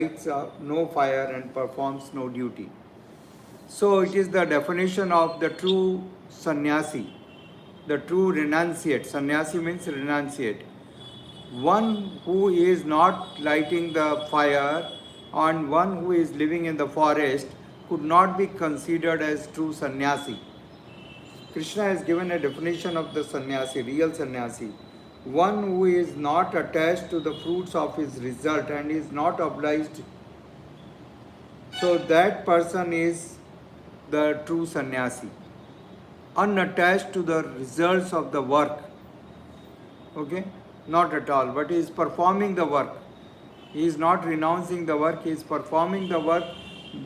no fire and performs no duty. So it is the definition of the true sannyasi, the true renunciate. Sannyasi means renunciate. One who is not lighting the fire and one who is living in the forest could not be considered as true sannyasi. Krishna has given a definition of the sannyasi, real sannyasi. One who is not attached to the fruits of his result and is not obliged. So that person is the true sannyasi. Unattached to the results of the work. Okay? Not at all, but he is performing the work. He is not renouncing the work, he is performing the work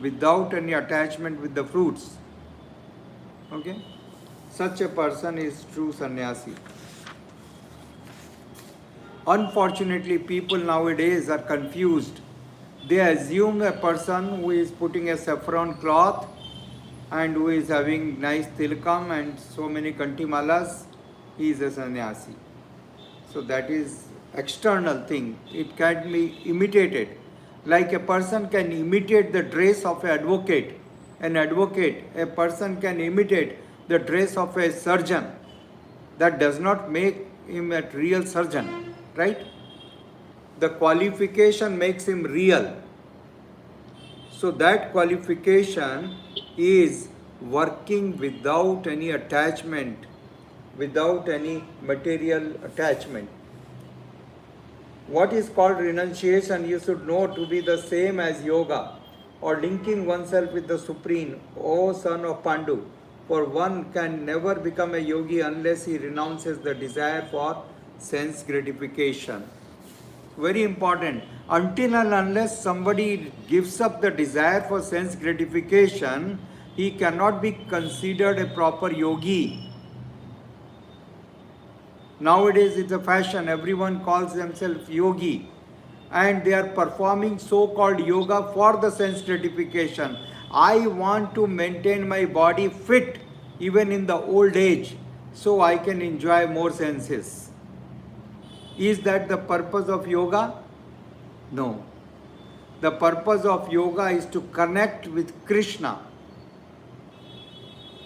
without any attachment with the fruits. Okay? Such a person is true sannyasi. Unfortunately, people nowadays are confused. They assume a person who is putting a saffron cloth and who is having nice tilkam and so many kantimalas, he is a sannyasi. So that is external thing. It can be imitated. Like a person can imitate the dress of an advocate. A person can imitate the dress of a surgeon. That does not make him a real surgeon, right? The qualification makes him real. So that qualification is working without any attachment, without any material attachment. What is called renunciation, you should know to be the same as yoga or linking oneself with the Supreme, O son of Pandu. For one can never become a yogi unless he renounces the desire for sense gratification. Very important. Until and unless somebody gives up the desire for sense gratification, he cannot be considered a proper yogi. Nowadays it's a fashion, everyone calls themselves yogi and they are performing so-called yoga for the sense gratification. I want to maintain my body fit even in the old age so I can enjoy more senses. Is that the purpose of yoga? No. The purpose of yoga is to connect with Krishna.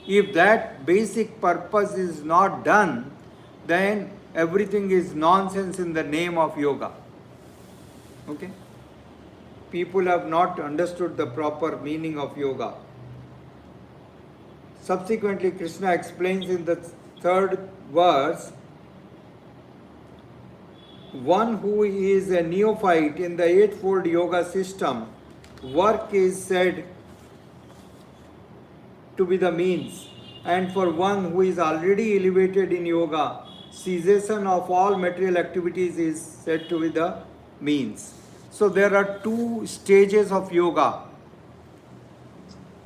If that basic purpose is not done, then everything is nonsense in the name of yoga. Okay? People have not understood the proper meaning of yoga. Subsequently, Krishna explains in the third verse, one who is a neophyte in the eightfold yoga system, work is said to be the means, and for one who is already elevated in yoga, cessation of all material activities is said to be the means. So there are two stages of yoga.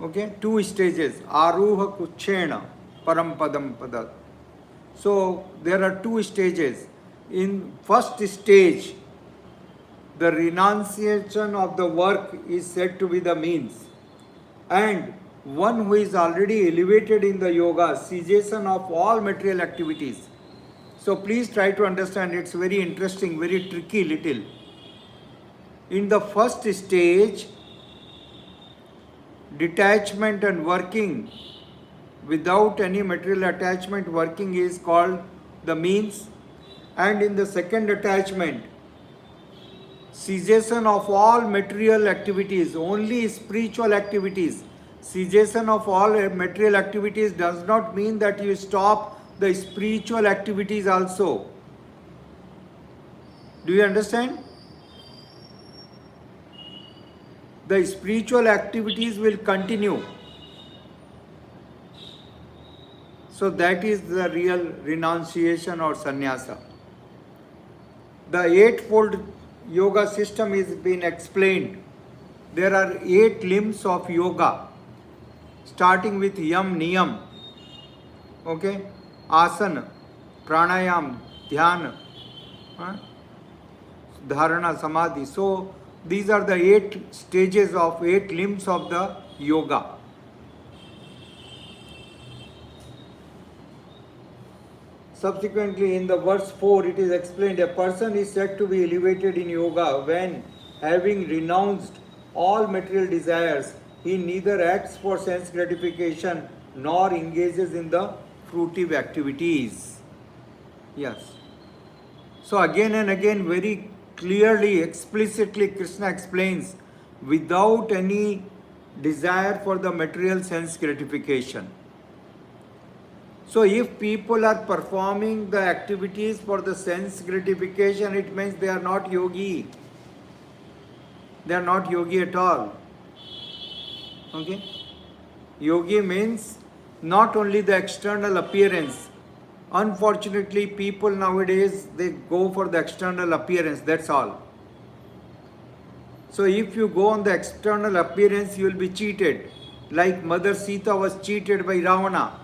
Okay, two stages. Aruha Kuchena Param Padam Padat. So there are two stages. In first stage, the renunciation of the work is said to be the means. And one who is already elevated in the yoga, cessation of all material activities. So please try to understand, it's very interesting, very tricky little. In the first stage, detachment and working without any material attachment, working is called the means. And in the second attachment, cessation of all material activities, only spiritual activities. Cessation of all material activities does not mean that you stop the spiritual activities also. Do you understand? The spiritual activities will continue. So that is the real renunciation or sannyasa. The eightfold yoga system is being explained. There are 8 limbs of yoga, starting with yam, niyam, okay, asana, pranayam, dhyana, dharana, samadhi. So these are the 8 stages of 8 limbs of the yoga. Subsequently, in the verse 4, it is explained, a person is said to be elevated in yoga when having renounced all material desires, he neither acts for sense gratification nor engages in the fruitive activities. Yes. So again and again, very clearly, explicitly, Krishna explains without any desire for the material sense gratification. So if people are performing the activities for the sense gratification, it means they are not yogi. They are not yogi at all. Okay? Yogi means not only the external appearance. Unfortunately, people nowadays, they go for the external appearance, that's all. So if you go on the external appearance, you will be cheated. Like Mother Sita was cheated by Ravana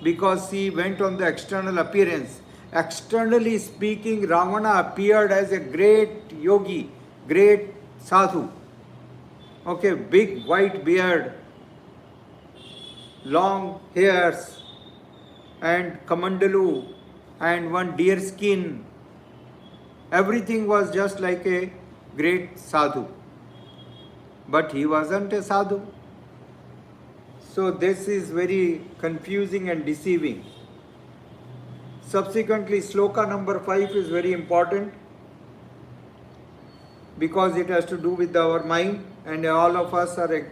because she went on the external appearance. Externally speaking, Ravana appeared as a great yogi, great sadhu. Okay, big white beard, long hairs, and kamandalu, and one deer skin. Everything was just like a great sadhu. But he wasn't a sadhu. So this is very confusing and deceiving. Subsequently, sloka number 5 is very important because it has to do with our mind, and all of us are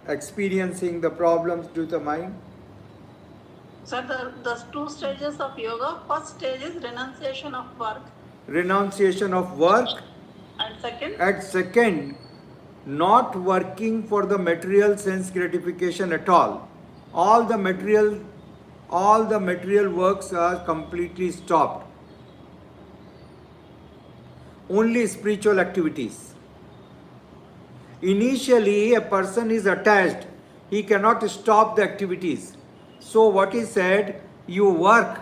experiencing the problems due to the mind. So the two stages of yoga, first stage is renunciation of work. Renunciation of work. And second? At second, not working for the material sense gratification at all. All the material works are completely stopped. Only spiritual activities. Initially, a person is attached. He cannot stop the activities. So what is said, you work,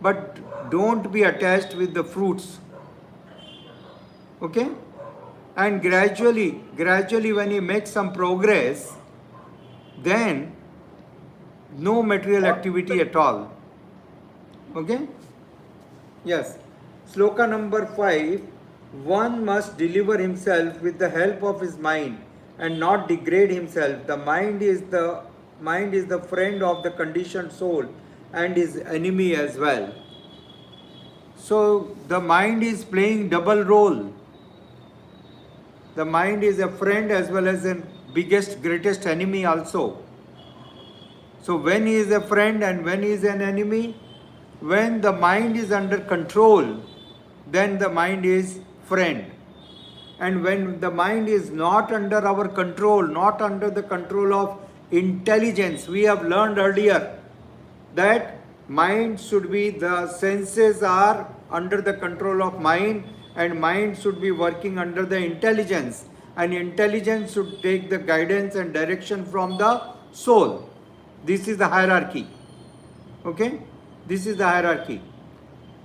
but don't be attached with the fruits. Okay? And gradually when he makes some progress, then no material activity at all. Okay? Yes. Sloka number 5, one must deliver himself with the help of his mind and not degrade himself. The mind is the friend of the conditioned soul and his enemy as well. So the mind is playing double role. The mind is a friend as well as a greatest enemy also. So when he is a friend and when he is an enemy, when the mind is under control, then the mind is friend. And when the mind is not under our control, not under the control of intelligence, we have learned earlier that mind should be, the senses are under the control of mind, and mind should be working under the intelligence, and intelligence should take the guidance and direction from the soul. This is the hierarchy. Okay? This is the hierarchy.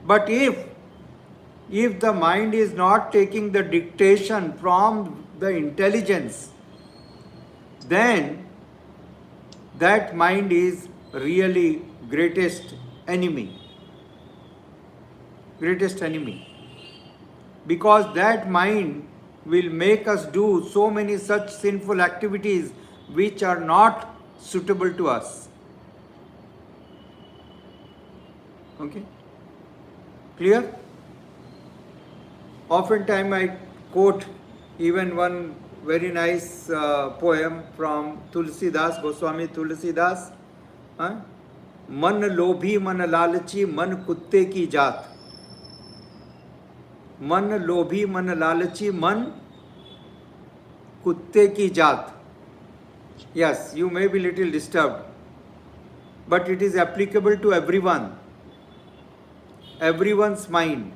But if the mind is not taking the dictation from the intelligence, then that mind is really greatest enemy. Greatest enemy. Because that mind will make us do so many such sinful activities which are not suitable to us. Okay? Clear? Oftentimes I quote even one very nice poem from Tulsidas, Goswami Tulsidas. मन लोभी मन लालची मन कुत्ते की जात. मन लोभी मन लालची मन कुत्ते की जात. Yes, you may be little disturbed, but it is applicable to everyone. Everyone's mind.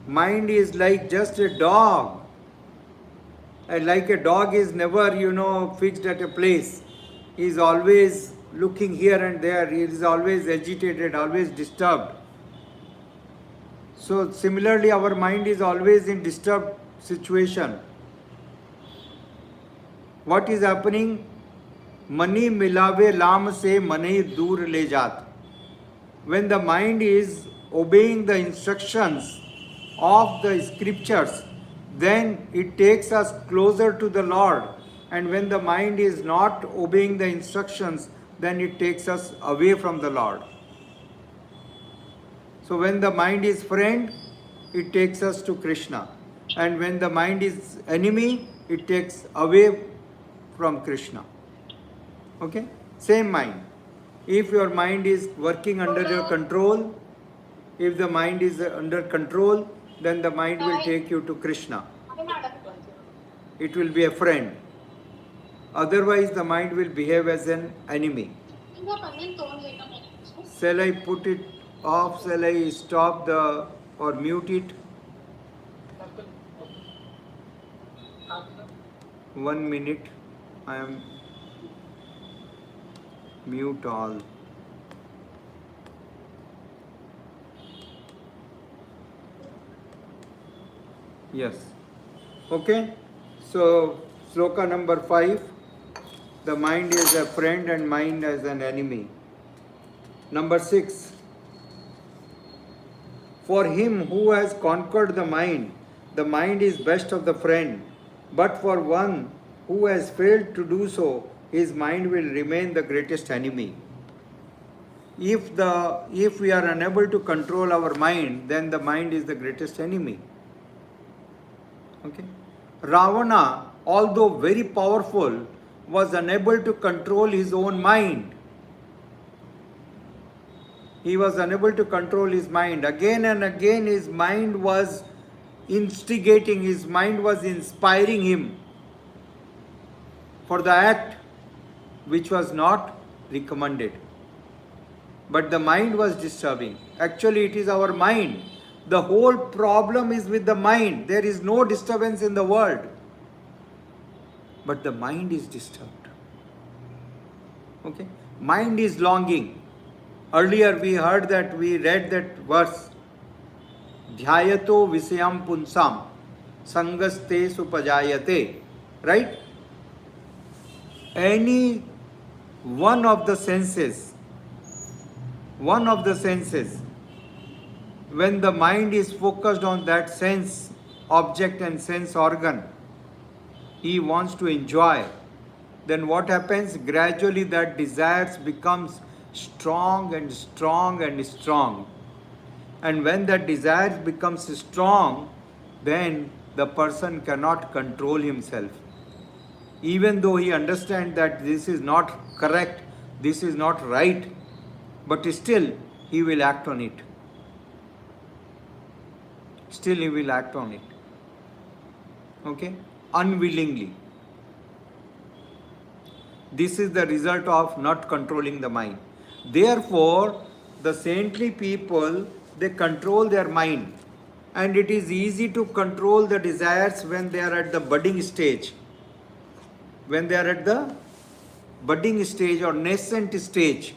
Mind is like just a dog. And like a dog is never, fixed at a place. He is always looking here and there. He is always agitated, always disturbed. So similarly, our mind is always in disturbed situation. What is happening? Mani milave lam se mani dur le jaat. When the mind is obeying the instructions of the scriptures, then it takes us closer to the Lord. And when the mind is not obeying the instructions, then it takes us away from the Lord. So when the mind is friend, it takes us to Krishna. And when the mind is enemy, it takes away from Krishna. Okay? Same mind. If your mind is working under your control, if the mind is under control, then the mind will take you to Krishna. It will be a friend. Otherwise, the mind will behave as an enemy. Shall I put it off? Shall I stop the or mute it? 1 minute. I am mute all. Yes. Okay. So, sloka number 5. The mind is a friend and mind as an enemy. Number 6. For him who has conquered the mind is best of the friend. But for one who has failed to do so, his mind will remain the greatest enemy. If we are unable to control our mind, then the mind is the greatest enemy. Okay? Ravana, although very powerful, was unable to control his own mind. He was unable to control his mind. Again and again his mind was instigating, his mind was inspiring him for the act which was not recommended. But the mind was disturbing. Actually, it is our mind. The whole problem is with the mind. There is no disturbance in the world. But the mind is disturbed. Okay? Mind is longing. Earlier we read that verse. Dhyayato visayam punsam sangaste supajayate. Right? Any one of the senses, when the mind is focused on that sense object and sense organ, he wants to enjoy, then what happens? Gradually that desires becomes strong and strong and strong. And when that desire becomes strong, then the person cannot control himself. Even though he understands that this is not correct, this is not right, but still he will act on it. Still he will act on it. Okay? Unwillingly. This is the result of not controlling the mind. Therefore, the saintly people, they control their mind. And it is easy to control the desires when they are at the budding stage. When they are at the budding stage or nascent stage.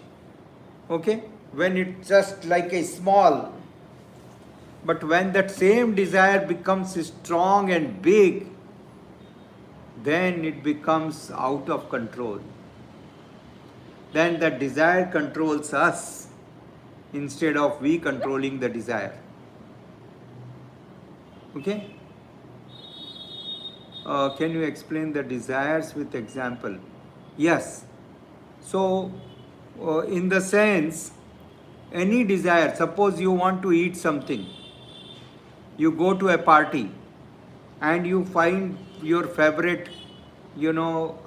Okay? When it's just like a small. But when that same desire becomes strong and big, then it becomes out of control. Then that desire controls us instead of we controlling the desire. Okay? Can you explain the desires with example? Yes. So, in the sense, any desire, suppose you want to eat something, you go to a party and you find your favorite,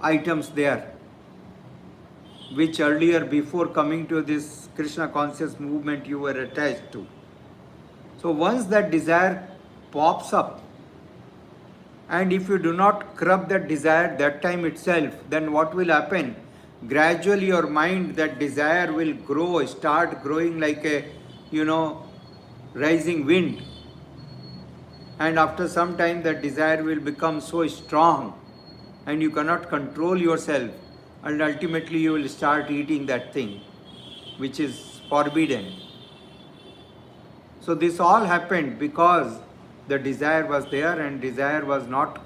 items there, which earlier before coming to this Krishna conscious movement you were attached to. So once that desire pops up, and if you do not curb that desire that time itself, then what will happen? Gradually your mind, that desire will grow, start growing like a, rising wind. And after some time that desire will become so strong and you cannot control yourself, and ultimately you will start eating that thing which is forbidden. So this all happened because the desire was there and desire was not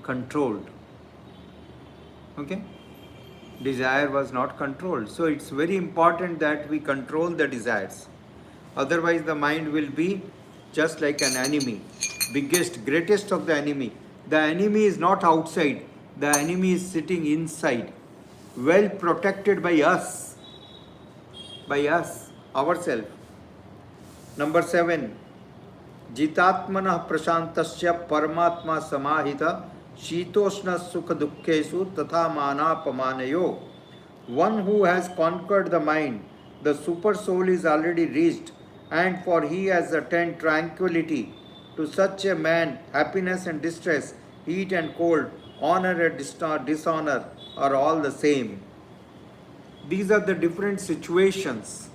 controlled. Okay? Desire was not controlled. So it's very important that we control the desires. Otherwise the mind will be just like an enemy. biggest, greatest of the enemy. The enemy is not outside, the enemy is sitting inside, well protected by us, ourselves. Number 7. Jitatmanah prashantasya paramatma samahita shitoshna sukha dukkhesu tatha manapamanayo. One who has conquered the mind, the super soul is already reached, and for he has attained tranquility. To such a man, happiness and distress, heat and cold, honor and dishonor are all the same. These are the different situations.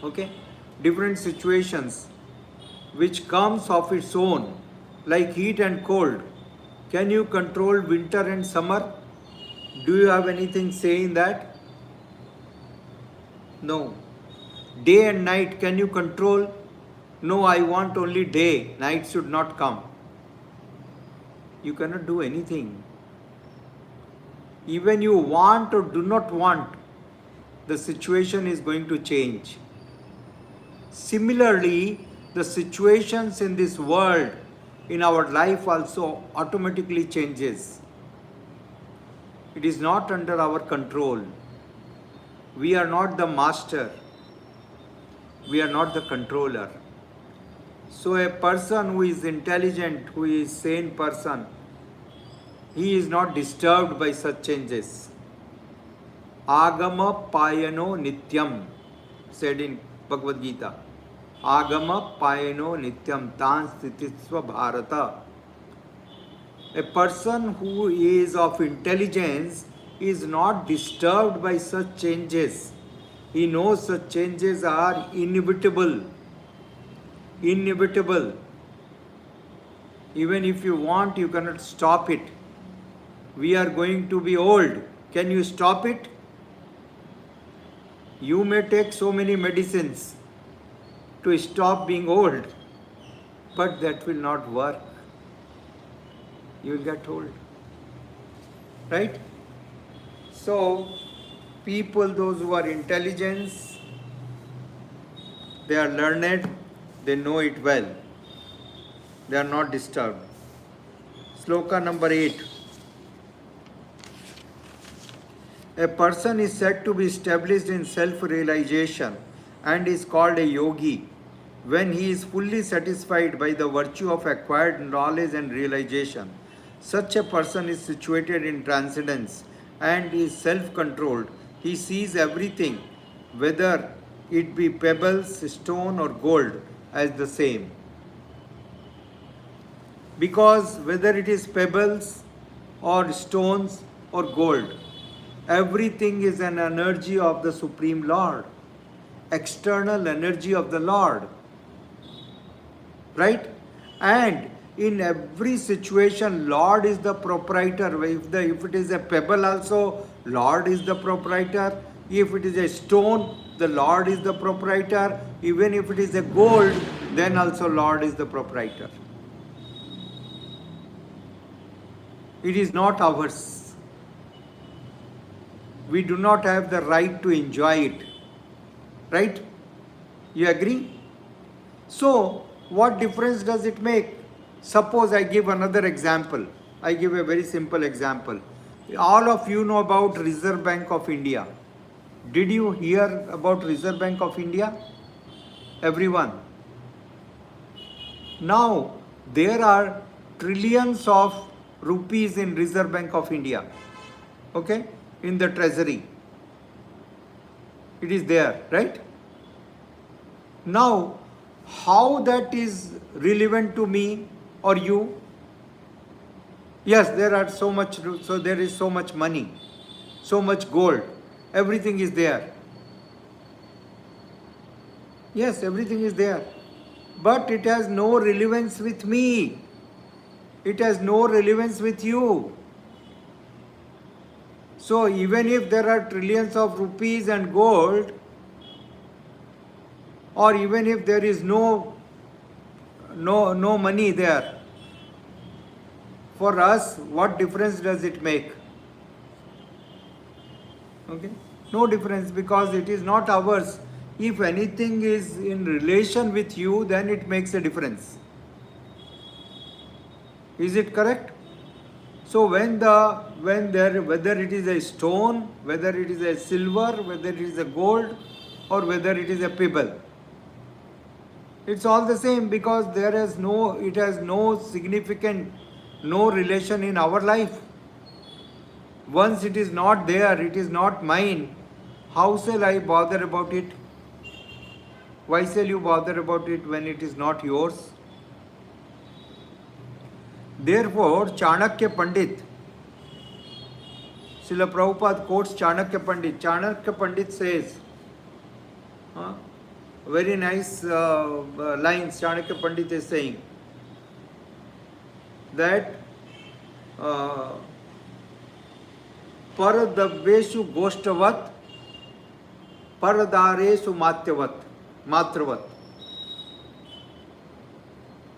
Okay? Different situations which comes of its own, like heat and cold. Can you control winter and summer? Do you have anything say in that? No. Day and night, can you control? No, I want only day. Night should not come. You cannot do anything. Even you want or do not want, the situation is going to change. Similarly, the situations in this world, in our life also automatically changes. It is not under our control. We are not the master. We are not the controller. So a person who is intelligent, who is sane person, he is not disturbed by such changes. Agama payano nityam, said in Bhagavad Gita. Agama payano nityam tan stititsva bharata. A person who is of intelligence is not disturbed by such changes. He knows such changes are inevitable. Inevitable. Even if you want, you cannot stop it. We are going to be old. Can you stop it? You may take so many medicines to stop being old, but that will not work. You will get old. Right? So, people, those who are intelligent, they are learned, they know it well. They are not disturbed. Sloka number 8. A person is said to be established in self-realization and is called a yogi when he is fully satisfied by the virtue of acquired knowledge and realization. Such a person is situated in transcendence and is self-controlled. He sees everything, whether it be pebbles, stone or gold, as the same. Because whether it is pebbles or stones or gold, everything is an energy of the Supreme Lord, external energy of the Lord. Right? And in every situation, Lord is the proprietor. If it is a pebble also, Lord is the proprietor. If it is a stone, the Lord is the proprietor. Even if it is a gold, then also Lord is the proprietor. It is not ours. We do not have the right to enjoy it. Right? You agree? So, what difference does it make? Suppose I give another example. I give a very simple example. All of you know about Reserve Bank of India. Did you hear about Reserve Bank of India? Everyone. Now, there are trillions of rupees in Reserve Bank of India. Okay? In the treasury. It is there, right? Now, how that is relevant to me or you? Yes, there is so much money, so much gold, everything is there. Yes, everything is there. But it has no relevance with me. It has no relevance with you. So even if there are trillions of rupees and gold, or even if there is no money there, for us, what difference does it make? Okay? No difference, because it is not ours. If anything is in relation with you, then it makes a difference. Is it correct? So whether it is a stone, whether it is a silver, whether it is a gold, or whether it is a pebble, it's all the same, because it has no significant, no relation in our life. Once it is not there, it is not mine, how shall I bother about it? Why shall you bother about it when it is not yours? Therefore, Chanakya Pandit, Srila Prabhupada quotes Chanakya Pandit. Chanakya Pandit says, very nice lines Chanakya Pandit is saying, that Paradaveshu Goshtavat, Paradareshu Matravat,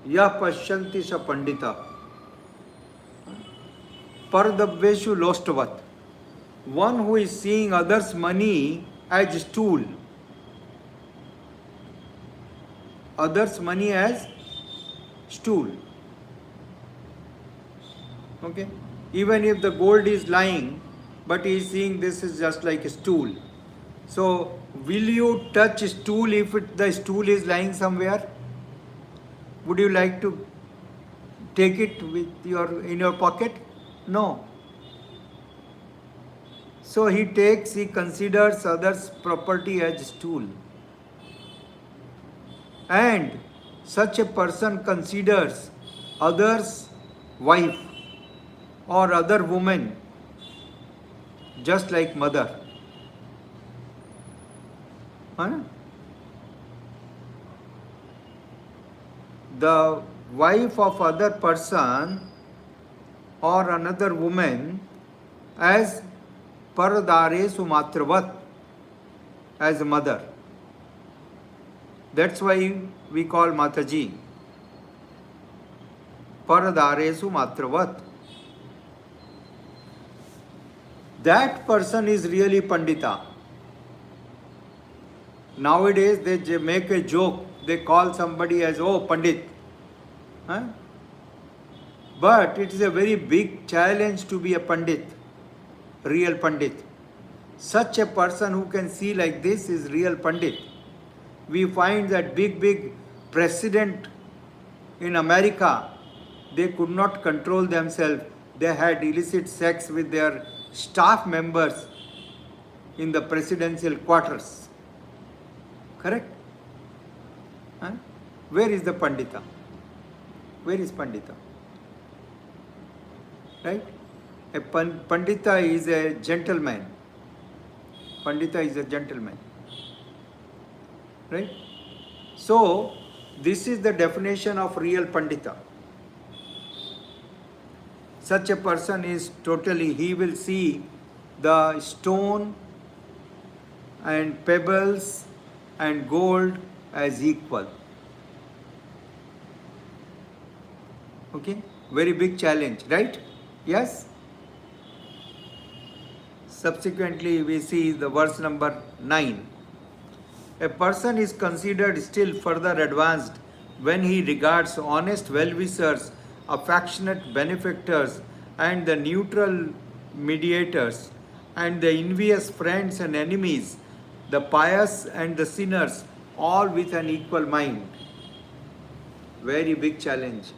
Ya Pashyanti Sa Pandita, Paradaveshu Lostavat, one who is seeing others' money as stool, others' money as stool. Okay? Even if the gold is lying, but he is seeing this is just like a stool. So, will you touch stool if the stool is lying somewhere? Would you like to take it in your pocket? No. So he considers others' property as stool. And such a person considers others' wife or other woman just like mother. The wife of other person or another woman as Paradare Sumatravat, as a mother. That's why we call Mataji Paradare Sumatravat. That person is really Pandita. Nowadays they make a joke, they call somebody as, oh, Pandit. But it is a very big challenge to be a Pandit, real Pandit. Such a person who can see like this is real Pandit. We find that big president in America, they could not control themselves. They had illicit sex with their staff members in the presidential quarters. Correct? Where is the Pandita? Where is Pandita? Right? A Pandita is a gentleman. Pandita is a gentleman. Right? So, this is the definition of real Pandita. Such a person is he will see the stone and pebbles and gold as equal. Okay? Very big challenge, right? Yes? Subsequently, we see the verse number 9. A person is considered still further advanced when he regards honest well-wishers, affectionate benefactors, and the neutral mediators, and the envious friends and enemies, the pious and the sinners, all with an equal mind. Very big challenge.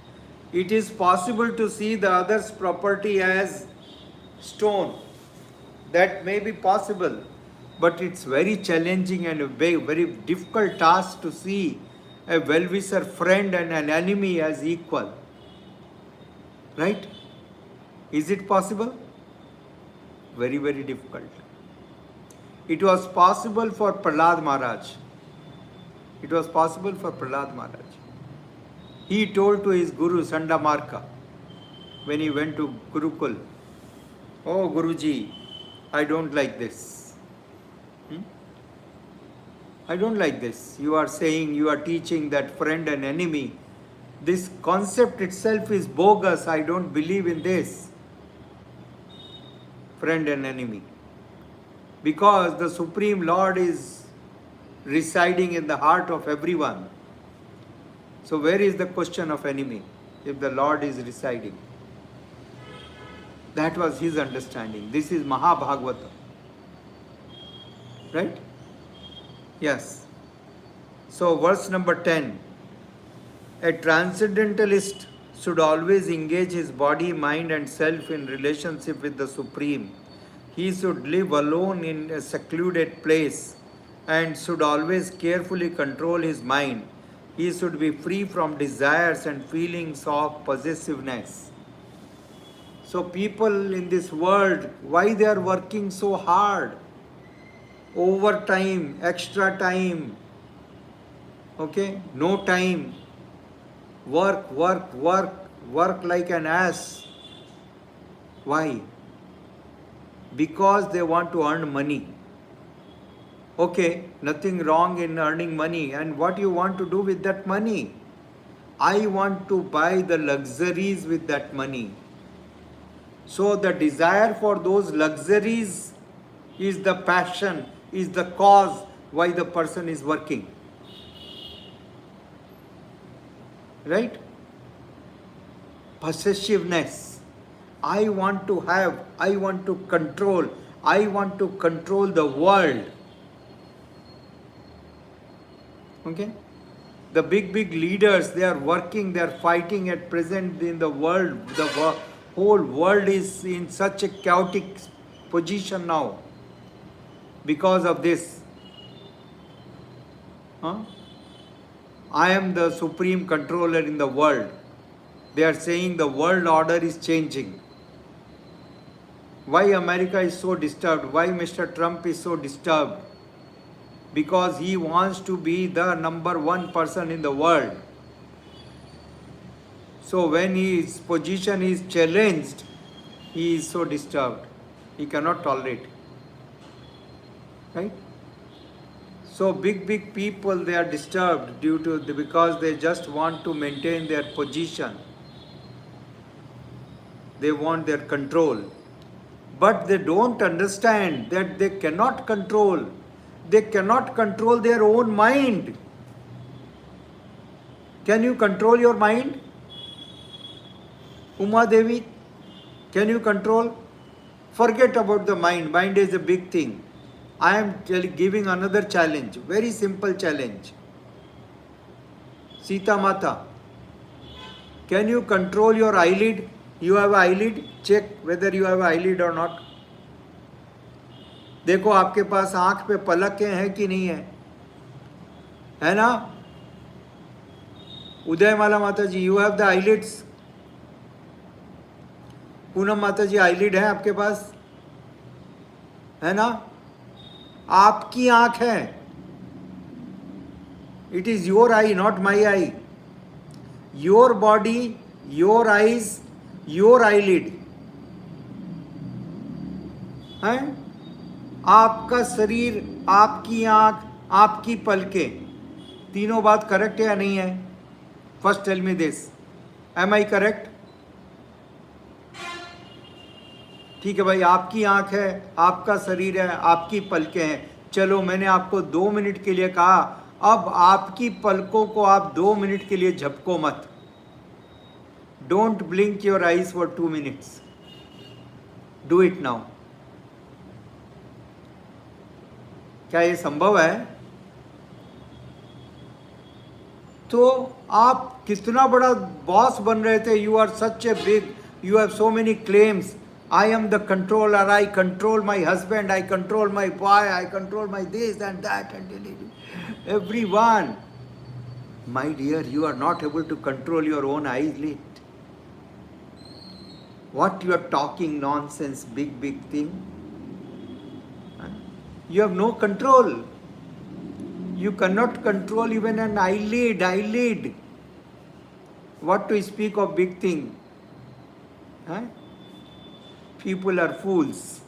It is possible to see the other's property as stone. That may be possible, but it's very challenging and a very difficult task to see a well-wisher friend and an enemy as equal. Right? Is it possible? Very difficult. It was possible for Prahlad Maharaj. It was possible for Prahlad Maharaj. He told to his Guru Sandamarka when he went to Gurukul, oh Guruji, I don't like this. I don't like this. You are saying, you are teaching that friend and enemy. This concept itself is bogus. I don't believe in this. Friend and enemy. Because the Supreme Lord is residing in the heart of everyone. So where is the question of enemy? if the Lord is residing. That was his understanding. This is Mahabhagavata. Right? Yes. So verse number 10. A transcendentalist should always engage his body, mind and self in relationship with the Supreme. He should live alone in a secluded place and should always carefully control his mind. He should be free from desires and feelings of possessiveness. So people in this world, why they are working so hard? Overtime, extra time, okay, no time, work, work, work, work like an ass. Why? Because they want to earn money. Okay, nothing wrong in earning money. And what you want to do with that money? I want to buy the luxuries with that money. So the desire for those luxuries is the passion, is the cause why the person is working. Right? Possessiveness. I want to have, I want to control the world. Okay? The big leaders, they are working, they are fighting at present in the world. The whole world is in such a chaotic position now because of this. I am the supreme controller in the world. They are saying the world order is changing. Why America is so disturbed? Why Mr. Trump is so disturbed? Because he wants to be the number one person in the world. So when his position is challenged, he is so disturbed. He cannot tolerate. Right? So big people, they are disturbed because they just want to maintain their position. They want their control. But they don't understand that they cannot control. They cannot control their own mind. Can you control your mind? Uma Devi, can you control? Forget about the mind. Mind is a big thing. I am giving another challenge, very simple challenge. Sita Mata, can you control your eyelid? You have an eyelid? Check whether you have an eyelid or not. देखो आपके पास आंख पे पलकें हैं कि नहीं है ना? उदयमाला माता जी, you have the eyelids. Poonam माता जी, eyelid है आपके पास? है ना? आपकी आंख है. It is your eye, not my eye. Your body, your eyes, your eyelid. है? आपका शरीर, आपकी आंख, आपकी पलकें, तीनों बात करेक्ट है या नहीं है? First tell me this. Am I correct? ठीक है भाई, आपकी आंख है, आपका शरीर है, आपकी पलकें हैं. चलो, मैंने आपको 2 मिनट के लिए कहा, अब आपकी पलकों को आप 2 मिनट के लिए झपको मत. Don't blink your eyes for 2 minutes. Do it now. क्या ये संभव है? तो आप कितना बड़ा बॉस बन रहे थे. You are such a big, you have so many claims. I am the controller, I control my husband, I control my boy, I control my this and that and everyone. My dear, you are not able to control your own eyelid. What you are talking nonsense, big thing. You have no control. You cannot control even an eyelid. What to speak of big thing? People are fools.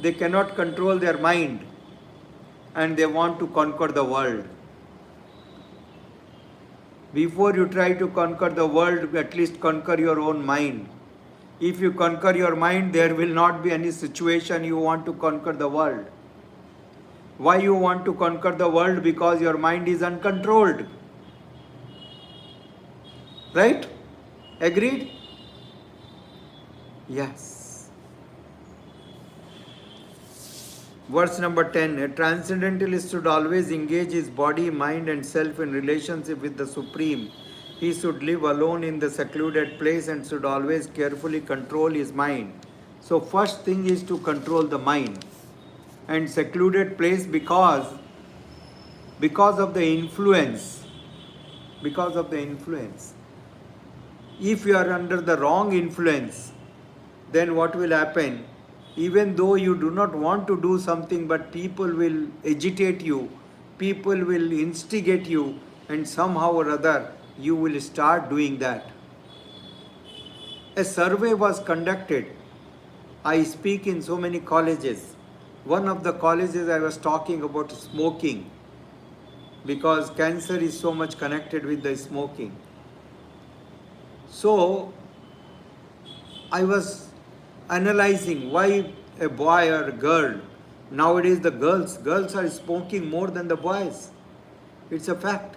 They cannot control their mind and they want to conquer the world. Before you try to conquer the world, at least conquer your own mind. If you conquer your mind, there will not be any situation you want to conquer the world. Why you want to conquer the world? Because your mind is uncontrolled. Right? Agreed? Yes. Verse number 10. A transcendentalist should always engage his body, mind, and self in relationship with the Supreme. He should live alone in the secluded place and should always carefully control his mind. So, first thing is to control the mind. And secluded place because of the influence. Because of the influence. If you are under the wrong influence, then what will happen? Even though you do not want to do something, but people will agitate you, people will instigate you, and somehow or other you will start doing that. A survey was conducted. I speak in so many colleges. One of the colleges I was talking about smoking, because cancer is so much connected with the smoking. So I was analyzing why a boy or a girl, nowadays the girls are smoking more than the boys. It's a fact.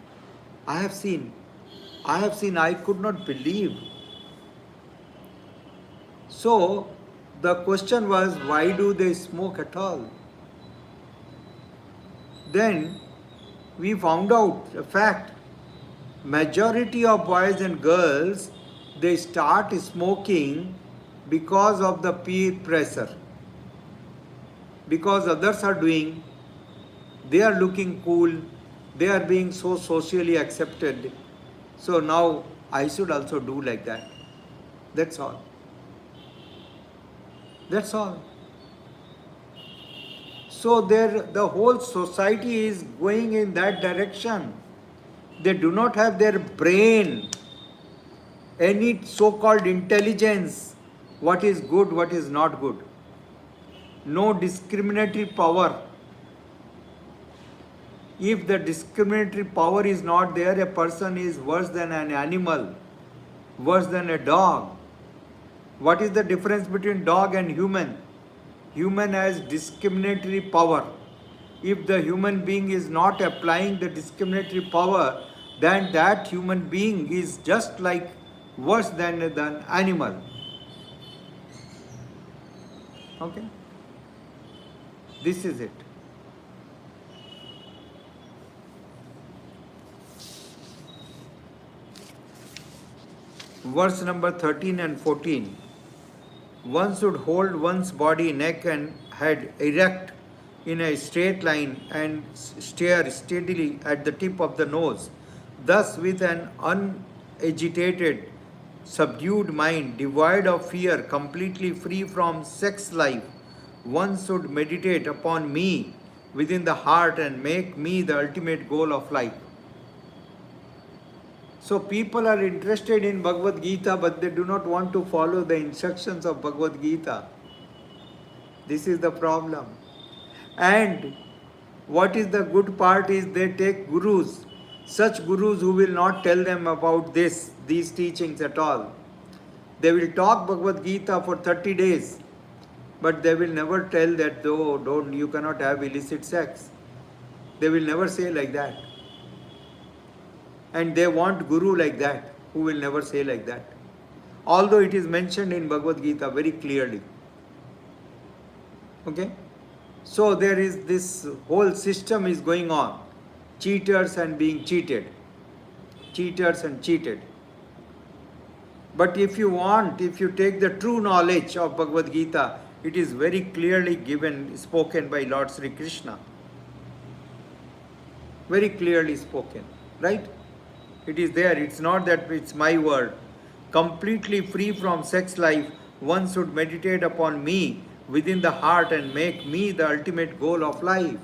I have seen, I could not believe. So the question was, why do they smoke at all? Then we found out a fact. Majority of boys and girls, they start smoking because of the peer pressure. Because others are doing, they are looking cool, they are being so socially accepted. So now I should also do like that. That's all. That's all. So the whole society is going in that direction. They do not have their brain, any so-called intelligence, what is good, what is not good. No discriminatory power. If the discriminatory power is not there, a person is worse than an animal, worse than a dog. What is the difference between dog and human? Human has discriminatory power. If the human being is not applying the discriminatory power, then that human being is just like worse than an animal. Okay? This is it. Verse number 13 and 14. One should hold one's body, neck and head erect in a straight line and stare steadily at the tip of the nose. Thus, with an unagitated, subdued mind, devoid of fear, completely free from sex life, one should meditate upon me within the heart and make me the ultimate goal of life. So people are interested in Bhagavad Gita, but they do not want to follow the instructions of Bhagavad Gita. This is the problem. And what is the good part is they take gurus, such gurus who will not tell them about these teachings at all. They will talk Bhagavad Gita for 30 days, but they will never tell that, you cannot have illicit sex. They will never say like that. And they want guru like that, who will never say like that. Although it is mentioned in Bhagavad Gita very clearly. Okay? So there is this whole system is going on. Cheaters and being cheated. Cheaters and cheated. But if you take the true knowledge of Bhagavad Gita, it is very clearly spoken by Lord Sri Krishna. Very clearly spoken. Right? It is there. It's not that it's my word. Completely free from sex life, one should meditate upon me within the heart and make me the ultimate goal of life.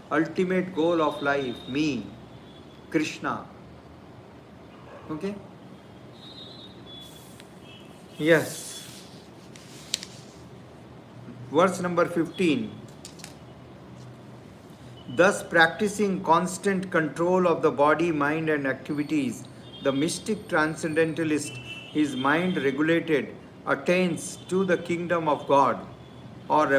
Ultimate goal of life, me, Krishna. Okay? Yes. Verse number 15. Thus, practicing constant control of the body, mind, and activities, the mystic transcendentalist, his mind regulated, attains to the kingdom of God, or the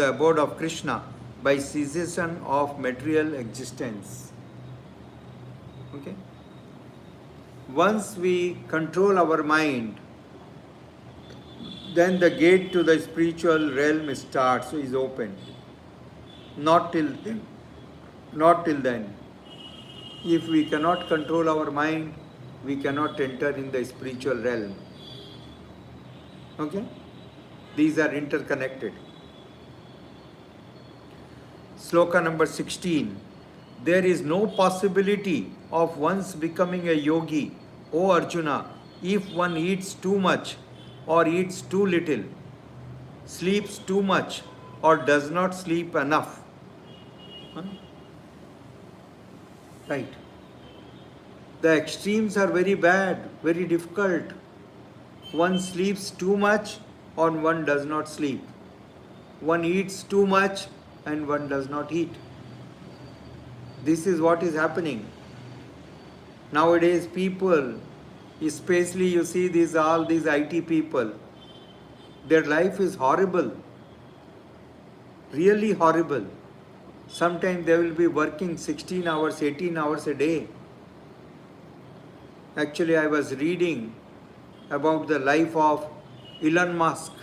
abode of Krishna, by cessation of material existence. Okay? once we control our mind, then the gate to the spiritual realm is opened. Not till then. Not till then. If we cannot control our mind, we cannot enter in the spiritual realm. Okay? These are interconnected. Sloka number 16. There is no possibility of once becoming a yogi, O Arjuna, if one eats too much or eats too little, sleeps too much or does not sleep enough. Huh? Right. The extremes are very bad, very difficult. One sleeps too much or one does not sleep. One eats too much and one does not eat. This is what is happening. Nowadays people, especially you see all these IT people, their life is horrible. Really horrible. Sometimes they will be working 16 hours, 18 hours a day. Actually, I was reading about the life of Elon Musk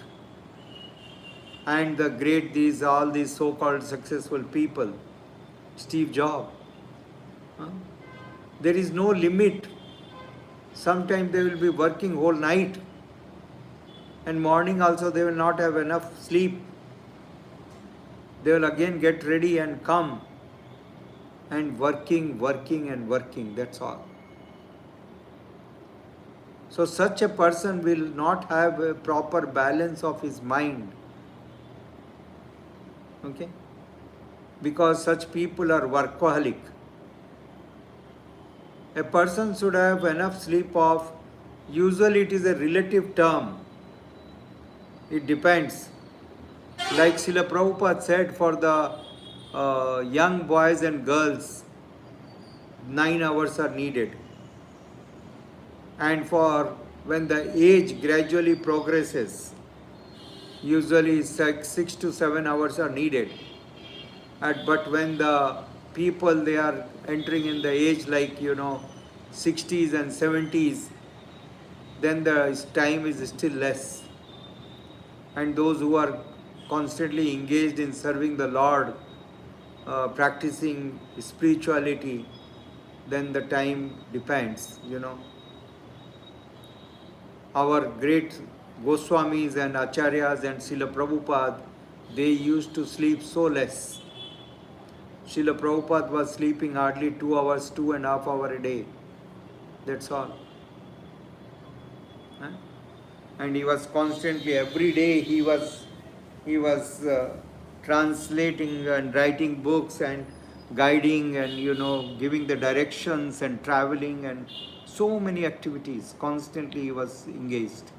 and the great all these so-called successful people, Steve Jobs. Huh? There is no limit. Sometimes they will be working whole night and morning also they will not have enough sleep. They will again get ready and come and working, that's all. So such a person will not have a proper balance of his mind. Okay? Because such people are workaholic. A person should have enough sleep of, usually it is a relative term. It depends. Like Srila Prabhupada said, for the young boys and girls, 9 hours are needed. And for when the age gradually progresses, usually 6 to 7 hours are needed. But when the people, they are entering in the age like 60s and 70s, then the time is still less. And those who are constantly engaged in serving the Lord, practicing spirituality, then the time depends. Our great Goswamis and Acharyas and Srila Prabhupada, they used to sleep so less. Srila Prabhupada was sleeping hardly 2 hours, 2.5 hours a day. That's all. Huh? And he was constantly, every day he was translating and writing books and guiding and giving the directions and traveling and so many activities. Constantly he was engaged.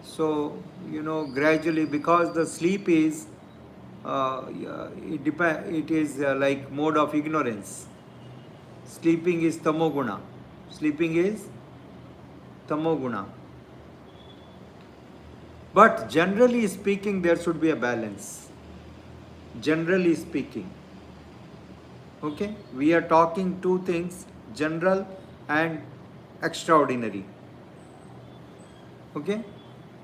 So gradually, because the sleep is it is like mode of ignorance. Sleeping is tamoguna. Sleeping is tamoguna. But generally speaking, there should be a balance. Generally speaking. Okay? We are talking two things, general and extraordinary. Okay?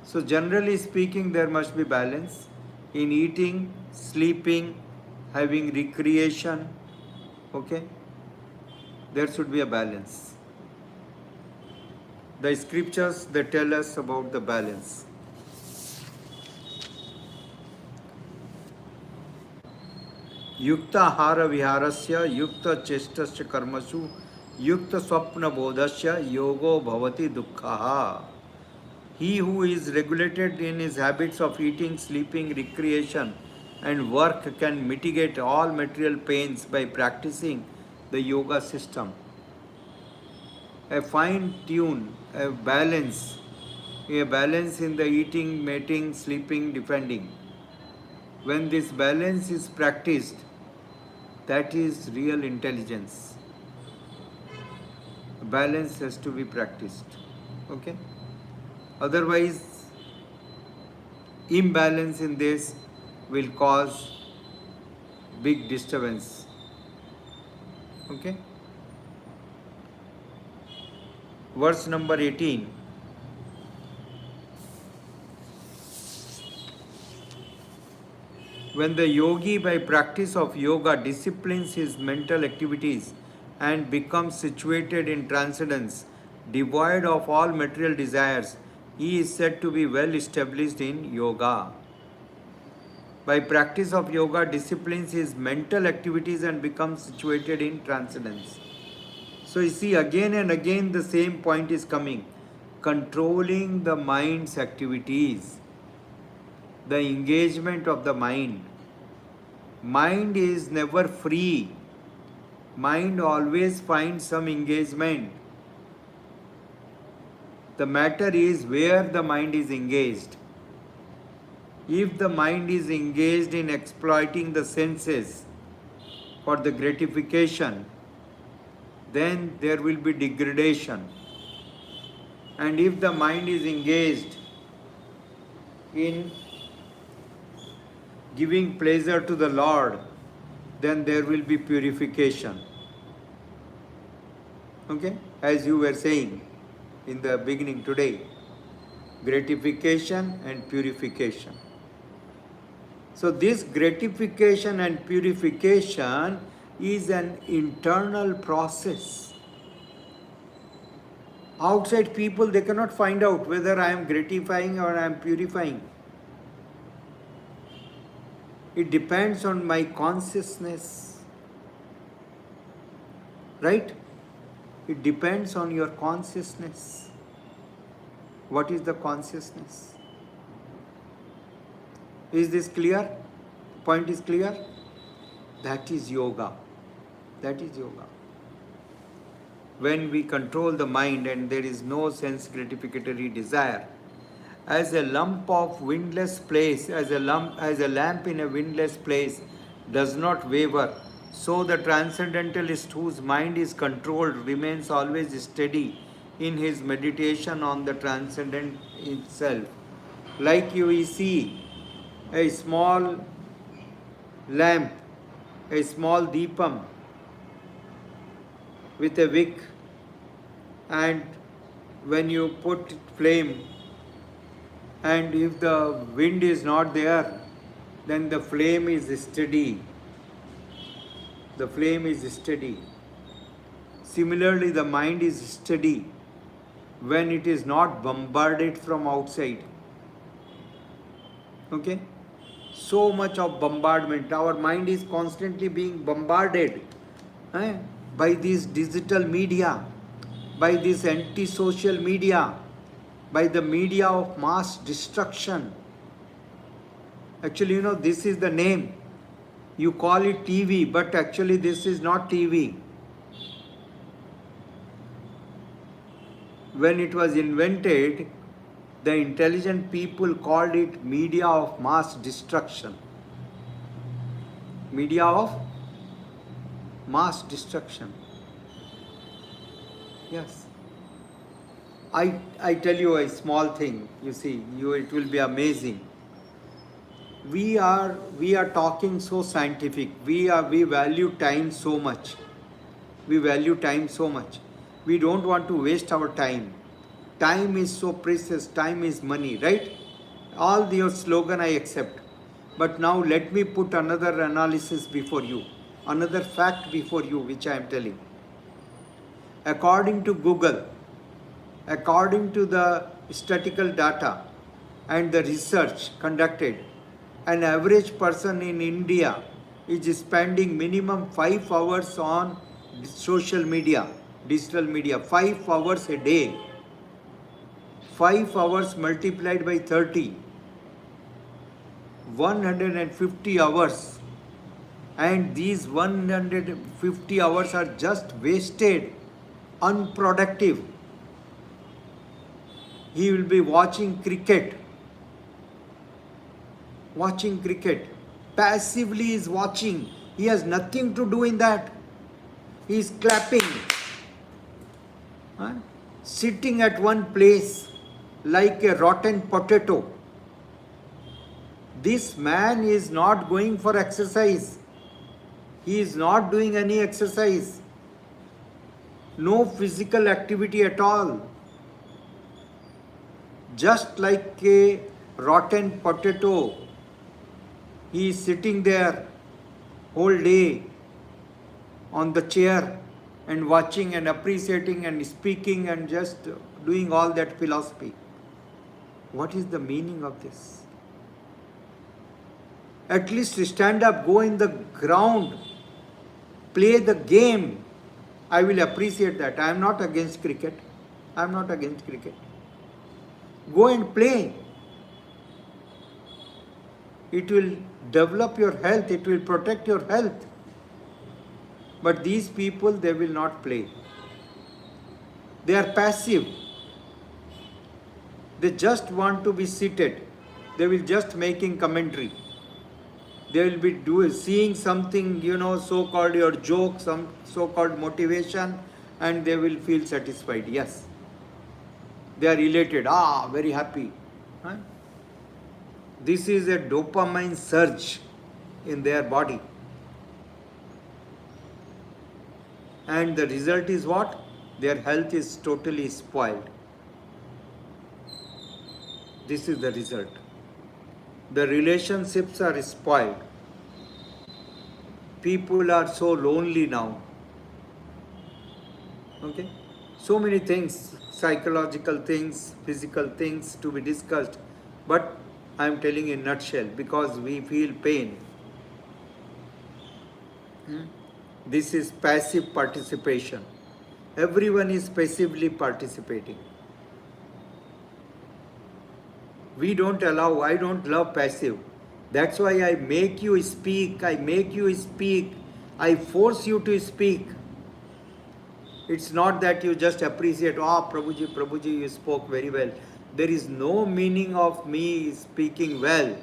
So generally speaking, there must be balance in eating, sleeping, having recreation. Okay? There should be a balance. The scriptures, they tell us about the balance. Yukta hara viharasya, yukta chestasya karmasu, yukta swapna bodhasya, yogo bhavati dukkhaha. He who is regulated in his habits of eating, sleeping, recreation and work can mitigate all material pains by practicing the yoga system. A fine tune, a balance in the eating, mating, sleeping, defending. When this balance is practiced, that is real intelligence. Balance has to be practiced. Okay? Otherwise, imbalance in this will cause big disturbance. Okay? verse number 18. When the yogi, by practice of yoga, disciplines his mental activities and becomes situated in transcendence, devoid of all material desires, he is said to be well established in yoga. By practice of yoga, disciplines his mental activities and becomes situated in transcendence. So you see, again and again the same point is coming. Controlling the mind's activities, the engagement of the mind. Mind is never free. Mind always finds some engagement. The matter is where the mind is engaged. If the mind is engaged in exploiting the senses for the gratification, then there will be degradation. And if the mind is engaged in giving pleasure to the Lord, then there will be purification. Okay? As you were saying in the beginning today, gratification and purification. So this gratification and purification is an internal process. Outside people, they cannot find out whether I am gratifying or I am purifying. It depends on my consciousness. Right? It depends on your consciousness. What is the consciousness? Is this clear? Point is clear? That is yoga. That is yoga. When we control the mind and there is no sense gratificatory desire, as a lump of windless place, as a lamp in a windless place does not waver, so the transcendentalist whose mind is controlled remains always steady in his meditation on the transcendent itself. Like you see a small lamp, a small deepam with a wick, and when you put flame, and if the wind is not there, then the flame is steady. The flame is steady. Similarly, the mind is steady when it is not bombarded from outside. Okay? So much of bombardment. Our mind is constantly being bombarded by this digital media, by this anti-social media, by the media of mass destruction. Actually, this is the name. You call it TV, but actually this is not TV. When it was invented, the intelligent people called it media of mass destruction. Media of mass destruction. Yes. I tell you a small thing, you see, it will be amazing. We are talking so scientific. We value time so much. We value time so much. We don't want to waste our time. Time is so precious. Time is money, right? All your slogan I accept. But now let me put another analysis before you. Another fact before you, which I am telling. According to Google, according to the statistical data and the research conducted, an average person in India is spending minimum 5 hours on social media, digital media, 5 hours a day. 5 hours multiplied by 30, 150 hours. And these 150 hours are just wasted, unproductive. He will be watching cricket. Passively is watching. He has nothing to do in that. He is clapping. Sitting at one place like a rotten potato. This man is not going for exercise. He is not doing any exercise. no physical activity at all. Just like a rotten potato, he is sitting there whole day on the chair and watching and appreciating and speaking and just doing all that philosophy. What is the meaning of this? At least stand up, go in the ground, play the game. I will appreciate that. I am not against cricket. I am not against cricket. Go and play. It will develop your health, it will protect your health. But these people, they will not play. They are passive. They just want to be seated. They will just making commentary. They will be seeing something, so-called your joke, some so-called motivation, and they will feel satisfied. Yes. They are elated. Very happy. Huh? This is a dopamine surge in their body. And the result is what? Their health is totally spoiled. This is the result. The relationships are spoiled. People are so lonely now. Okay? So many things, psychological things, physical things to be discussed. But I am telling in a nutshell because we feel pain. This is passive participation. Everyone is passively participating. We don't allow, I don't love passive. That's why I make you speak, I force you to speak. It's not that you just appreciate, Prabhuji, you spoke very well. There is no meaning of me speaking well.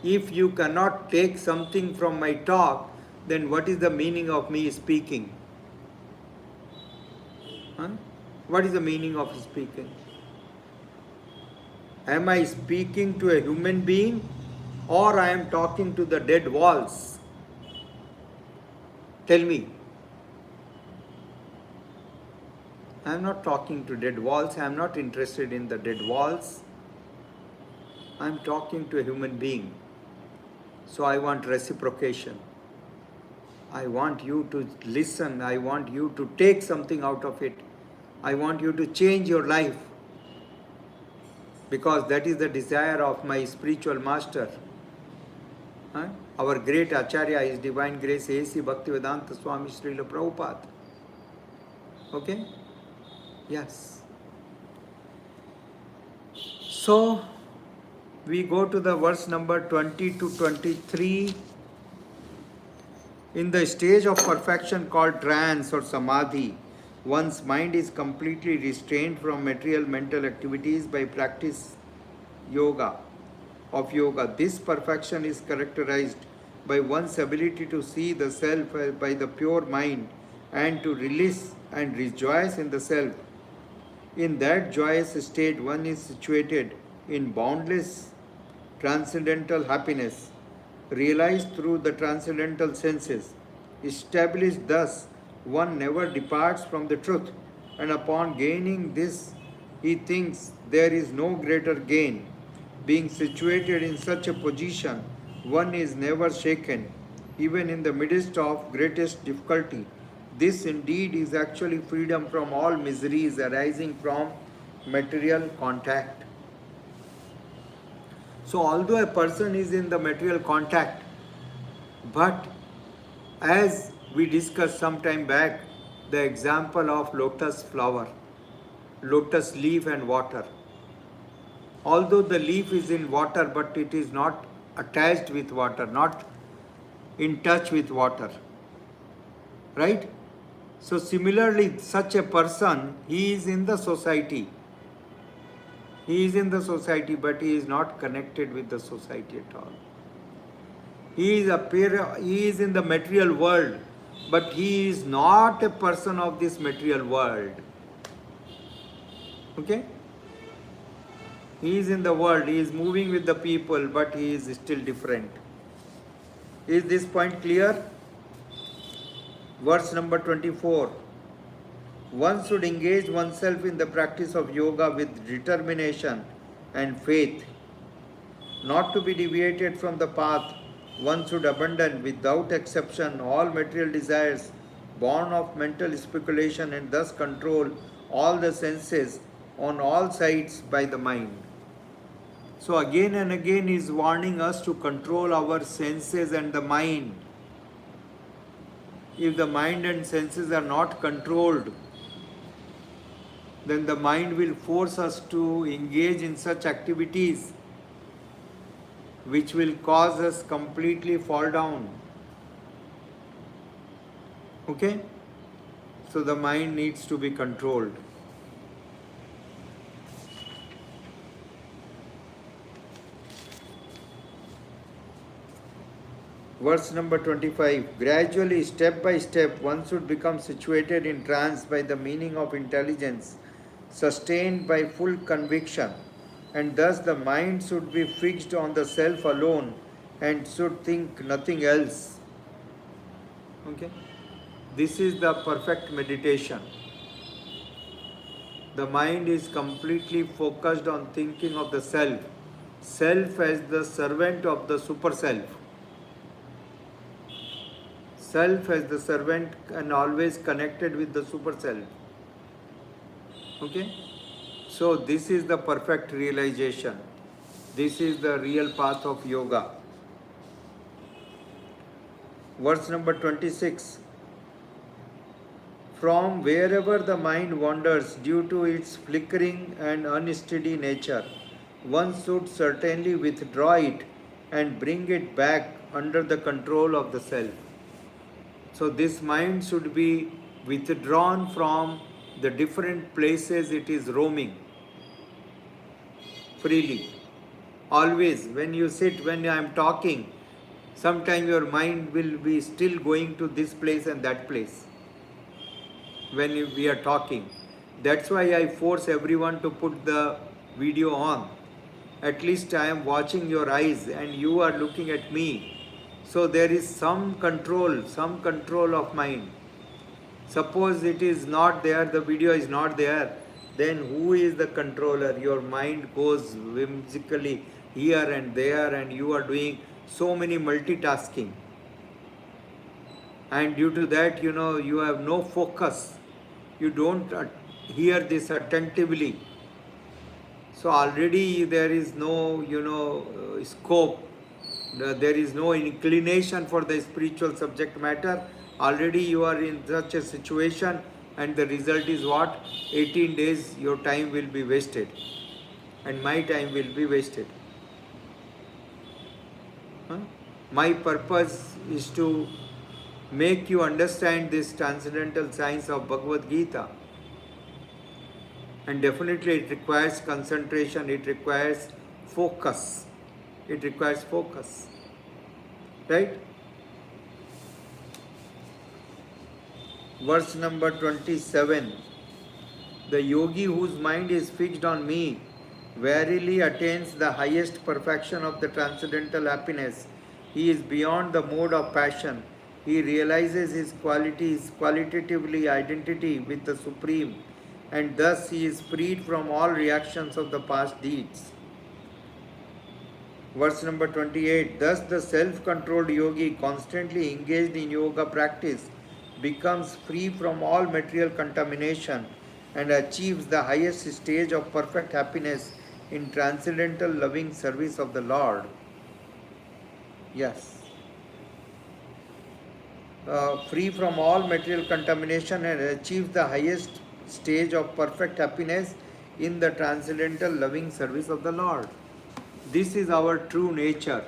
If you cannot take something from my talk, then what is the meaning of me speaking? What is the meaning of speaking? Am I speaking to a human being or I am talking to the dead walls? Tell me. I am not talking to dead walls. I am not interested in the dead walls. I am talking to a human being. So I want reciprocation. I want you to listen. I want you to take something out of it. I want you to change your life. Because that is the desire of my spiritual master. Our great Acharya, His Divine Grace, A.C. Bhaktivedanta Swami Srila Prabhupada. Okay? Yes. So, we go to the verse number 20 to 23. In the stage of perfection called trance or samadhi, one's mind is completely restrained from material mental activities by practice of yoga. This perfection is characterized by one's ability to see the self by the pure mind and to release and rejoice in the self. In that joyous state, one is situated in boundless transcendental happiness, realized through the transcendental senses. Established thus, one never departs from the truth, and upon gaining this, he thinks there is no greater gain. Being situated in such a position, one is never shaken, even in the midst of greatest difficulty. This indeed is actually freedom from all miseries arising from material contact. So although a person is in the material contact, but as we discussed some time back, the example of lotus flower, lotus leaf and water. Although the leaf is in water, but it is not attached with water, not in touch with water. Right? So similarly, such a person, he is in the society. He is in the society, but he is not connected with the society at all. He is in the material world, but he is not a person of this material world. Okay? He is in the world, he is moving with the people, but he is still different. Is this point clear? Verse number 24. One should engage oneself in the practice of yoga with determination and faith. Not to be deviated from the path, one should abandon without exception all material desires born of mental speculation and thus control all the senses on all sides by the mind. So, again and again, he is warning us to control our senses and the mind. If the mind and senses are not controlled, then the mind will force us to engage in such activities which will cause us completely fall down. Okay? So the mind needs to be controlled. Verse number 25. Gradually, step by step, one should become situated in trance by the meaning of intelligence, sustained by full conviction, and thus the mind should be fixed on the self alone and should think nothing else. Okay? This is the perfect meditation. The mind is completely focused on thinking of the self, self as the servant of the super self. Self as the servant and always connected with the super self. Okay? So this is the perfect realization. This is the real path of yoga. Verse number 26. From wherever the mind wanders due to its flickering and unsteady nature, one should certainly withdraw it and bring it back under the control of the self. So this mind should be withdrawn from the different places it is roaming freely. Always, when you sit, when I am talking, sometimes your mind will be still going to this place and that place when we are talking. That's why I force everyone to put the video on. At least I am watching your eyes and you are looking at me. So there is some control of mind. Suppose it is not there, the video is not there, then who is the controller? Your mind goes whimsically here and there and you are doing so many multitasking. And due to that, you have no focus. You don't hear this attentively. So already there is no, scope. There is no inclination for the spiritual subject matter. Already you are in such a situation and the result is what? 18 days your time will be wasted. And my time will be wasted. My purpose is to make you understand this transcendental science of Bhagavad Gita. And definitely it requires concentration, it requires focus. It requires focus. Right? Verse number 27. The yogi whose mind is fixed on me verily attains the highest perfection of the transcendental happiness. He is beyond the mode of passion. He realizes his qualities, qualitatively identity with the Supreme, and thus he is freed from all reactions of the past deeds. Verse number 28. Thus the self-controlled yogi constantly engaged in yoga practice becomes free from all material contamination and achieves the highest stage of perfect happiness in transcendental loving service of the Lord. Yes. Free from all material contamination and achieves the highest stage of perfect happiness in the transcendental loving service of the Lord. This is our true nature.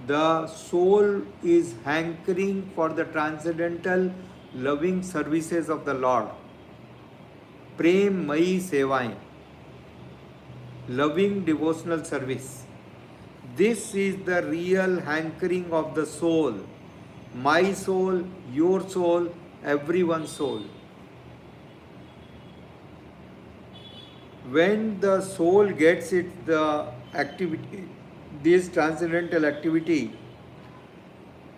The soul is hankering for the transcendental loving services of the Lord. Prem Mai Sevain. Loving devotional service. This is the real hankering of the soul. My soul, your soul, everyone's soul. When the soul gets the activity, this transcendental activity,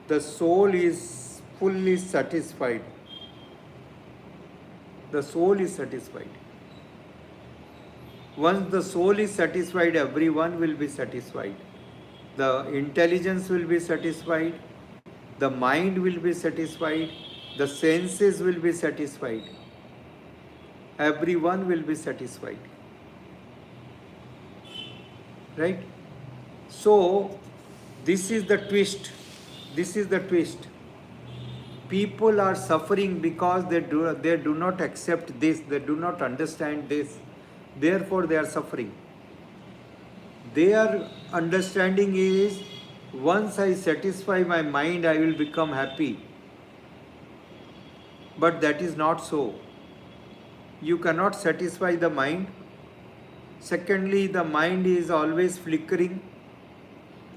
the soul is fully satisfied. The soul is satisfied. Once the soul is satisfied, everyone will be satisfied. The intelligence will be satisfied, the mind will be satisfied, the senses will be satisfied. Everyone will be satisfied. Right? So, this is the twist. This is the twist. People are suffering because they do not accept this, they do not understand this. Therefore, they are suffering. Their understanding is, once I satisfy my mind, I will become happy. But that is not so. You cannot satisfy the mind. Secondly, the mind is always flickering.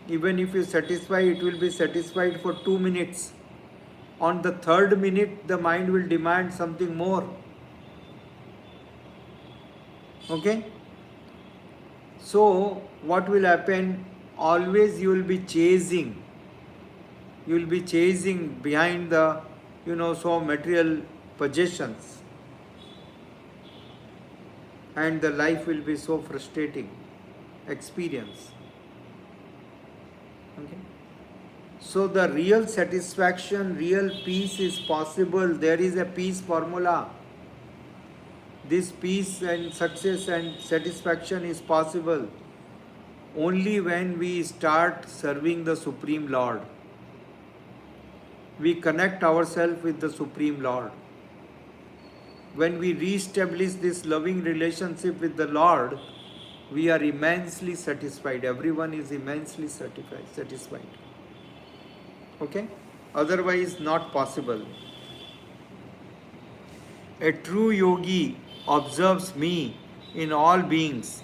Even if you satisfy, it will be satisfied for 2 minutes. On the third minute, the mind will demand something more. Okay? So, what will happen? Always you will be chasing. You will be chasing behind the, so material possessions. And the life will be so frustrating experience. Okay? So the real satisfaction, real peace is possible. There is a peace formula. This peace and success and satisfaction is possible only when we start serving the Supreme Lord. We connect ourselves with the Supreme Lord. When we re-establish this loving relationship with the Lord, we are immensely satisfied. Everyone is immensely satisfied. Okay? Otherwise, not possible. A true yogi observes me in all beings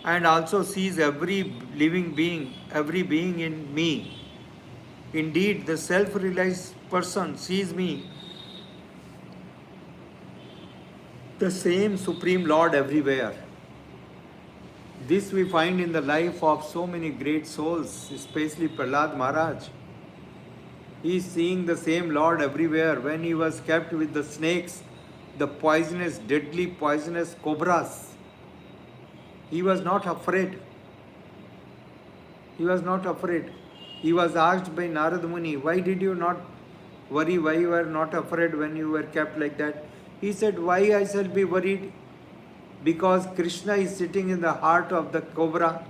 and also sees every living being, every being in me. Indeed, the self-realized person sees me, the same Supreme Lord everywhere. This we find in the life of so many great souls, especially Prahlad Maharaj. He is seeing the same Lord everywhere. When he was kept with the snakes, the poisonous, deadly, poisonous cobras, he was not afraid. He was not afraid. He was asked by Narad Muni, why did you not worry, why you were not afraid when you were kept like that? He said, why I shall be worried? Because Krishna is sitting in the heart of the cobra.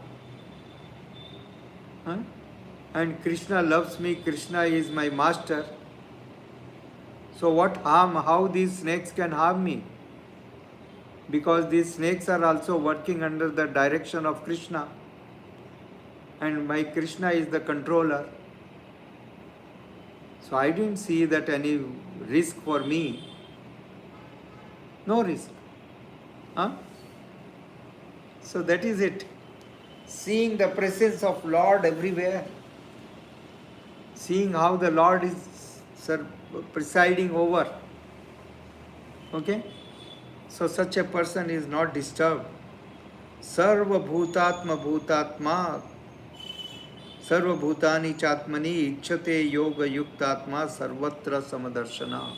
And Krishna loves me, Krishna is my master. So what harm, how these snakes can harm me? Because these snakes are also working under the direction of Krishna. And my Krishna is the controller. So I didn't see that any risk for me. No risk. So that is it. Seeing the presence of Lord everywhere. Seeing how the Lord is presiding over. Okay? So such a person is not disturbed. Sarva bhutatma bhutatma sarva bhutani chatmani icchate yoga yuktatma sarvatra samadarshana.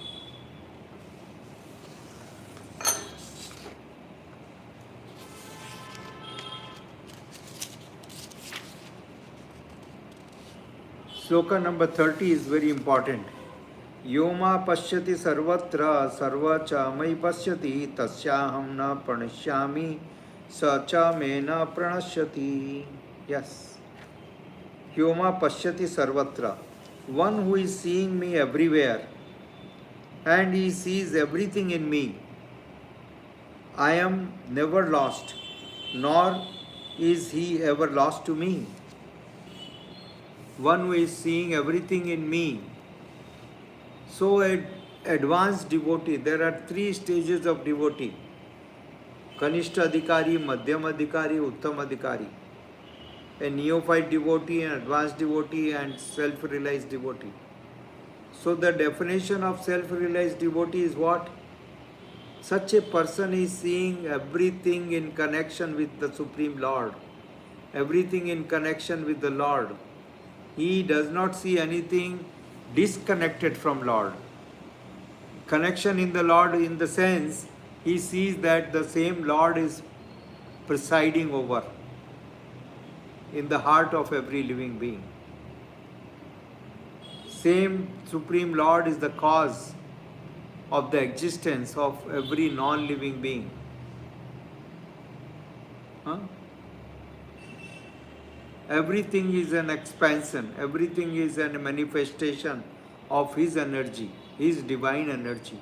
Sloka number 30 is very important. Yoma pashyati sarvatra sarvacha mai pashyati tasyaham na pranashyami sacha me na pranashyati. Yes. Yoma pashyati sarvatra. One who is seeing me everywhere and he sees everything in me. I am never lost, nor is he ever lost to me. One who is seeing everything in me. So an advanced devotee, there are 3 stages of devotee. Kanishta Adhikari, Madhyam Adhikari, Uttam Adhikari. A neophyte devotee, an advanced devotee and self-realized devotee. So the definition of self-realized devotee is what? Such a person is seeing everything in connection with the Supreme Lord. Everything in connection with the Lord. He does not see anything disconnected from Lord. connection in the Lord, in the sense he sees that the same Lord is presiding over in the heart of every living being. Same Supreme Lord is the cause of the existence of every non-living being. Huh? Everything is an expansion, everything is a manifestation of His energy, His divine energy.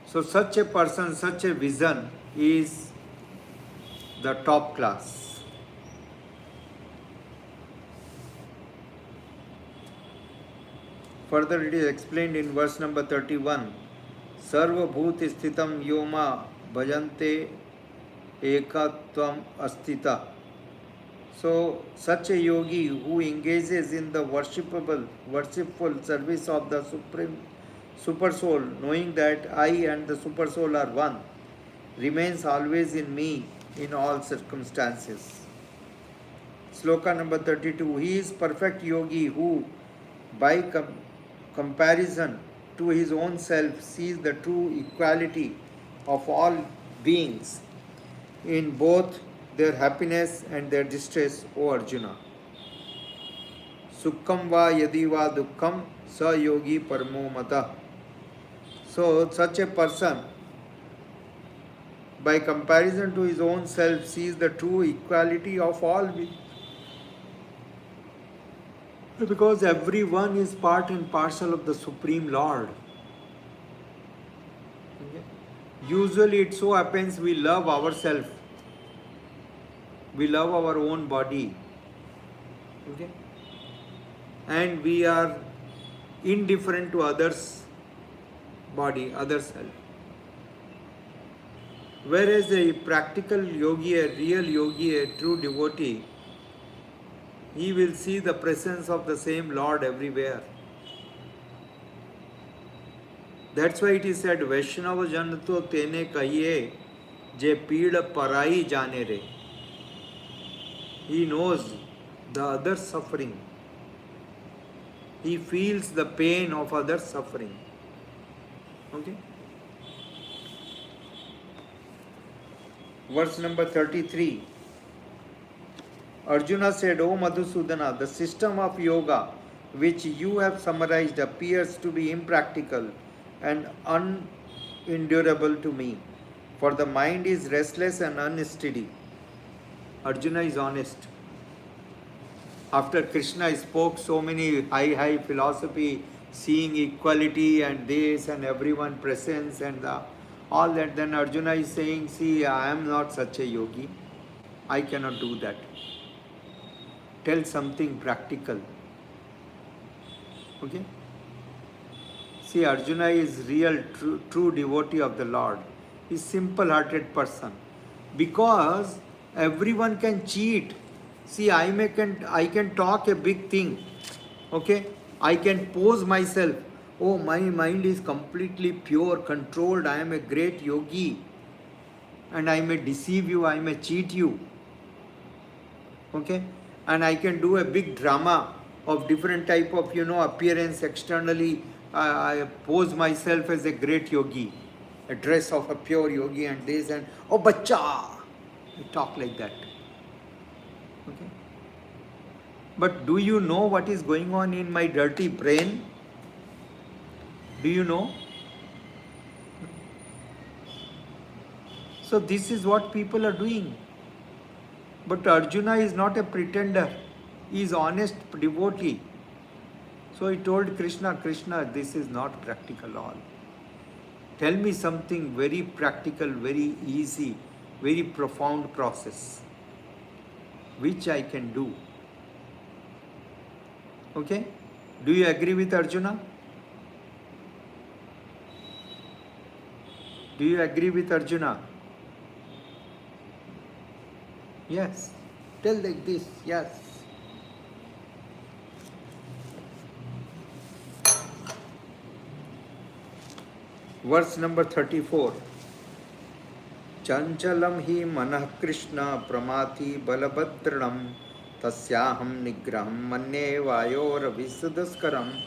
So such a person, such a vision is the top class. Further it is explained in verse number 31. Sarva bhut sthitam yoma bhajante ekatvam astita. So such a yogi who engages in the worshipful service of the Supreme Super Soul, knowing that I and the Super Soul are one, remains always in me in all circumstances. Sloka number 32. He is perfect yogi who, by comparison to his own self, sees the true equality of all beings in both their happiness and their distress, O Arjuna. Sukham va yadi va dukkham sa yogi paramo mata. So such a person, by comparison to his own self, sees the true equality of all beings. Because everyone is part and parcel of the Supreme Lord. Okay? Usually it so happens we love ourselves. We love our own body. Okay? And we are indifferent to others' body, other self. Whereas a practical yogi, a real yogi, a true devotee, he will see the presence of the same Lord everywhere. That's why it is said, Vaishnava Janto Tene Kahiye Je Pida Parai Jane Re. He knows the other's suffering. He feels the pain of others' suffering. Okay? Verse number 33. Arjuna said, O Madhusudana, the system of yoga which you have summarized appears to be impractical and unendurable to me, for the mind is restless and unsteady. Arjuna is honest. After Krishna spoke so many high philosophy, seeing equality and this and everyone presence and all that, then Arjuna is saying, see, I am not such a yogi. I cannot do that. Tell something practical. Okay? See, Arjuna is real, true devotee of the Lord. He's simple-hearted person. Because everyone can cheat. See, I can talk a big thing. Okay? I can pose myself. Oh, my mind is completely pure, controlled. I am a great yogi. And I may deceive you. I may cheat you. Okay? And I can do a big drama of different type of, appearance externally. I pose myself as a great yogi, a dress of a pure yogi and this and, oh, bacha! I talk like that. Okay? But do you know what is going on in my dirty brain? Do you know? So this is what people are doing. But Arjuna is not a pretender. He is honest devotee. So he told Krishna, Krishna, this is not practical all. Tell me something very practical, very easy, very profound process, which I can do. Okay? Do you agree with Arjuna? Do you agree with Arjuna? Yes. Tell like this, yes. Verse number 34. Chanchalam hi manah Krishna pramati balabhadranam tasyaham nigraham manne vayor visadaskaram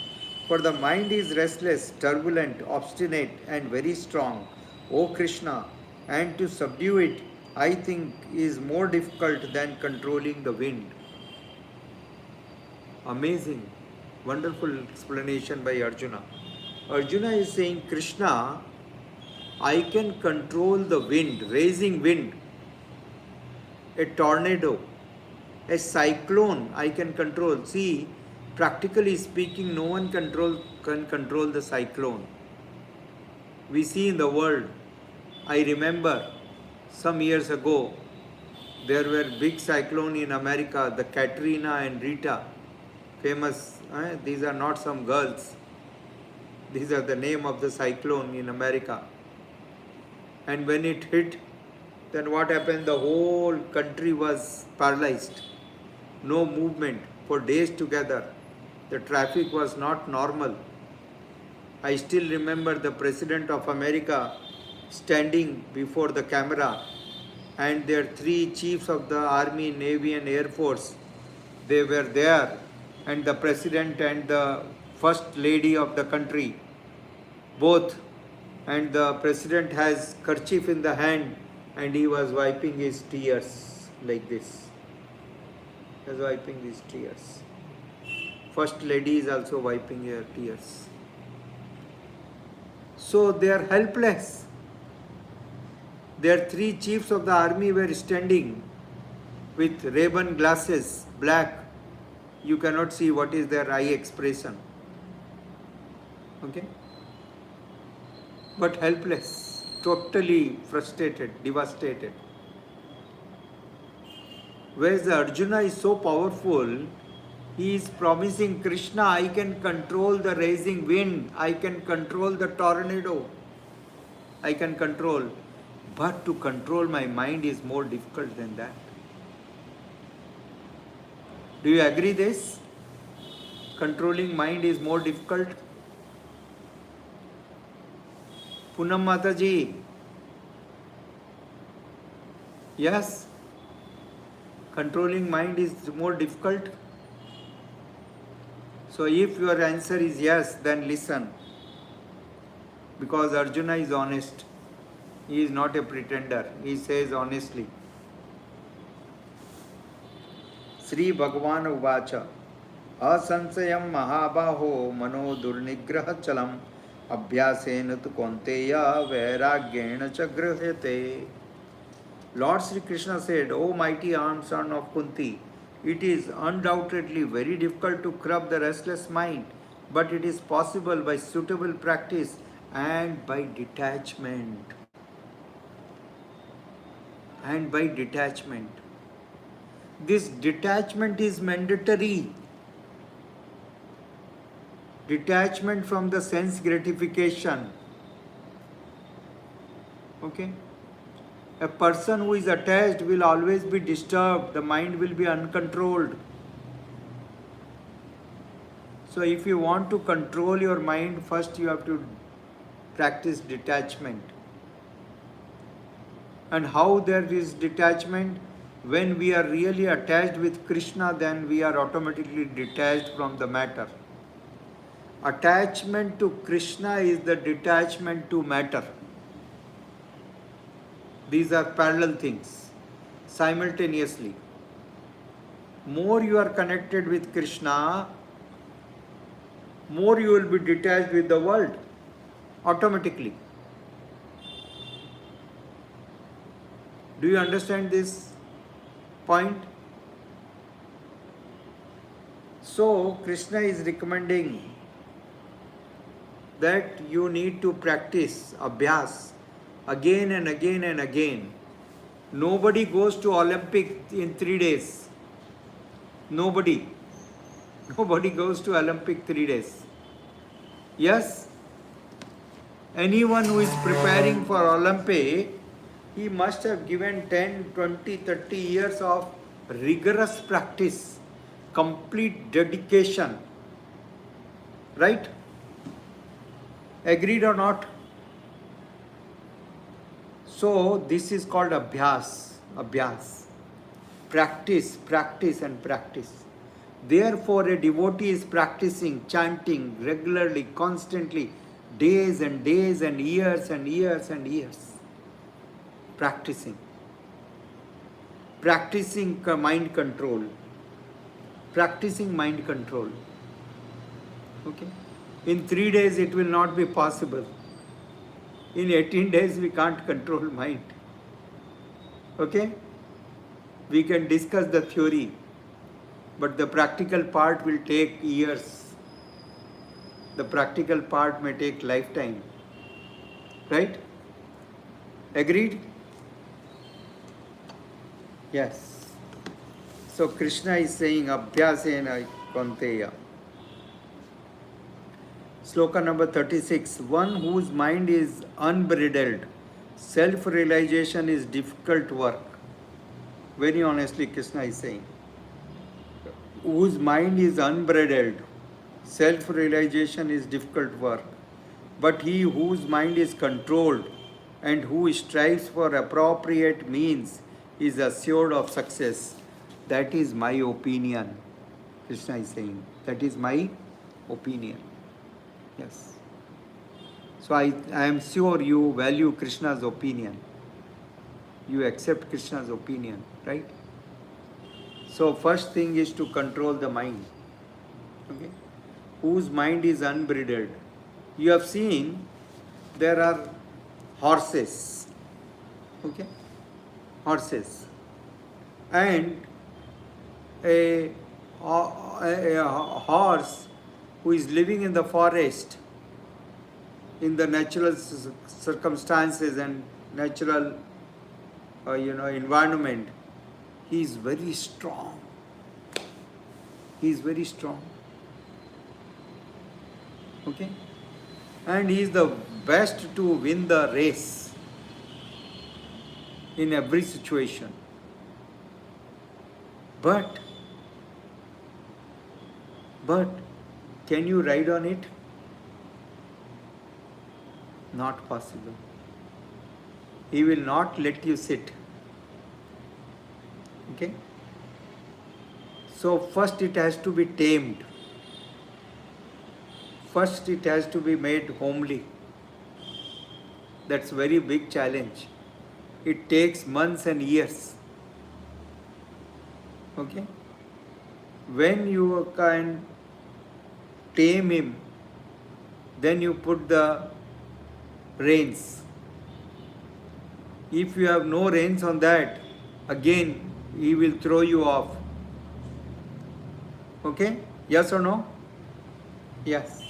For the mind is restless, turbulent, obstinate, and very strong, O Krishna, and to subdue it, I think, is more difficult than controlling the wind. Amazing, wonderful explanation by Arjuna. Arjuna is saying, Krishna, I can control the wind, raising wind, a tornado, a cyclone I can control. See, practically speaking, no one can control the cyclone. We see in the world, I remember some years ago, there were big cyclone in America, the Katrina and Rita, famous. These are not some girls. These are the name of the cyclone in America. And when it hit, then what happened? The whole country was paralyzed. No movement for days together. The traffic was not normal. I still remember the President of America standing before the camera, and their three chiefs of the Army, Navy and Air Force, they were there, and the President and the First Lady of the country, both, and the President has kerchief in the hand and he was wiping his tears like this. He was wiping his tears. First Lady is also wiping her tears. So they are helpless. Their three chiefs of the army were standing with Ray-Ban glasses, black. You cannot see what is their eye expression. Okay? But helpless, totally frustrated, devastated. Whereas Arjuna is so powerful, he is promising Krishna, I can control the rising wind, I can control the tornado, I can control. But to control my mind is more difficult than that. Do you agree this? Controlling mind is more difficult? Poonam Mataji. Yes? Controlling mind is more difficult? So if your answer is yes, then listen. Because Arjuna is honest. He is not a pretender. He says honestly. Sri Bhagwan Uvacha Asansayam Mahabaho Mano Durnigraha Chalam Abhyasena tu Konteya Vairagyena cha Grihate. Lord Sri Krishna said, O mighty armed son of Kunti, it is undoubtedly very difficult to curb the restless mind, but it is possible by suitable practice and by detachment. And by detachment. This detachment is mandatory. Detachment from the sense gratification. Okay? A person who is attached will always be disturbed. The mind will be uncontrolled. So if you want to control your mind, first you have to practice detachment. And how there is detachment? When we are really attached with Krishna, then we are automatically detached from the matter. Attachment to Krishna is the detachment to matter. These are parallel things, simultaneously. More you are connected with Krishna, more you will be detached with the world, automatically. Do you understand this point? So, Krishna is recommending that you need to practice abhyas again and again and again. Nobody goes to Olympic in 3 days. Nobody goes to Olympic 3 days. Yes? Anyone who is preparing for Olympic, he must have given 10, 20, 30 years of rigorous practice, complete dedication. Right? Agreed or not? So this is called abhyas. Practice and practice. Therefore, a devotee is practicing, chanting regularly, constantly, days and days and years and years and years. Practicing. Practicing mind control. Practicing mind control. Okay? In 3 days it will not be possible. In 18 days we can't control mind. Okay? We can discuss the theory, but the practical part will take years. The practical part may take lifetime. Right? Agreed? Yes. So Krishna is saying Abhyasena Konteya. Sloka number 36. One whose mind is unbridled, self-realization is difficult work. Very honestly, Krishna is saying. Whose mind is unbridled, self-realization is difficult work. But he whose mind is controlled and who strives for appropriate means is assured of success. That is my opinion. Krishna is saying. That is my opinion. Yes. So I am sure you value Krishna's opinion. You accept Krishna's opinion, right? So first thing is to control the mind. Okay? Whose mind is unbridled. You have seen there are horses. Okay? Horses. And a horse who is living in the forest in the natural circumstances and natural environment, he is very strong. He is very strong. Okay? And he is the best to win the race in every situation. But can you ride on it? Not possible. He will not let you sit. Okay? So first it has to be tamed. First it has to be made homely. That's very big challenge. It takes months and years. Okay? When you can tame him, then you put the reins. If you have no reins on that, again he will throw you off. Okay? Yes or no? Yes.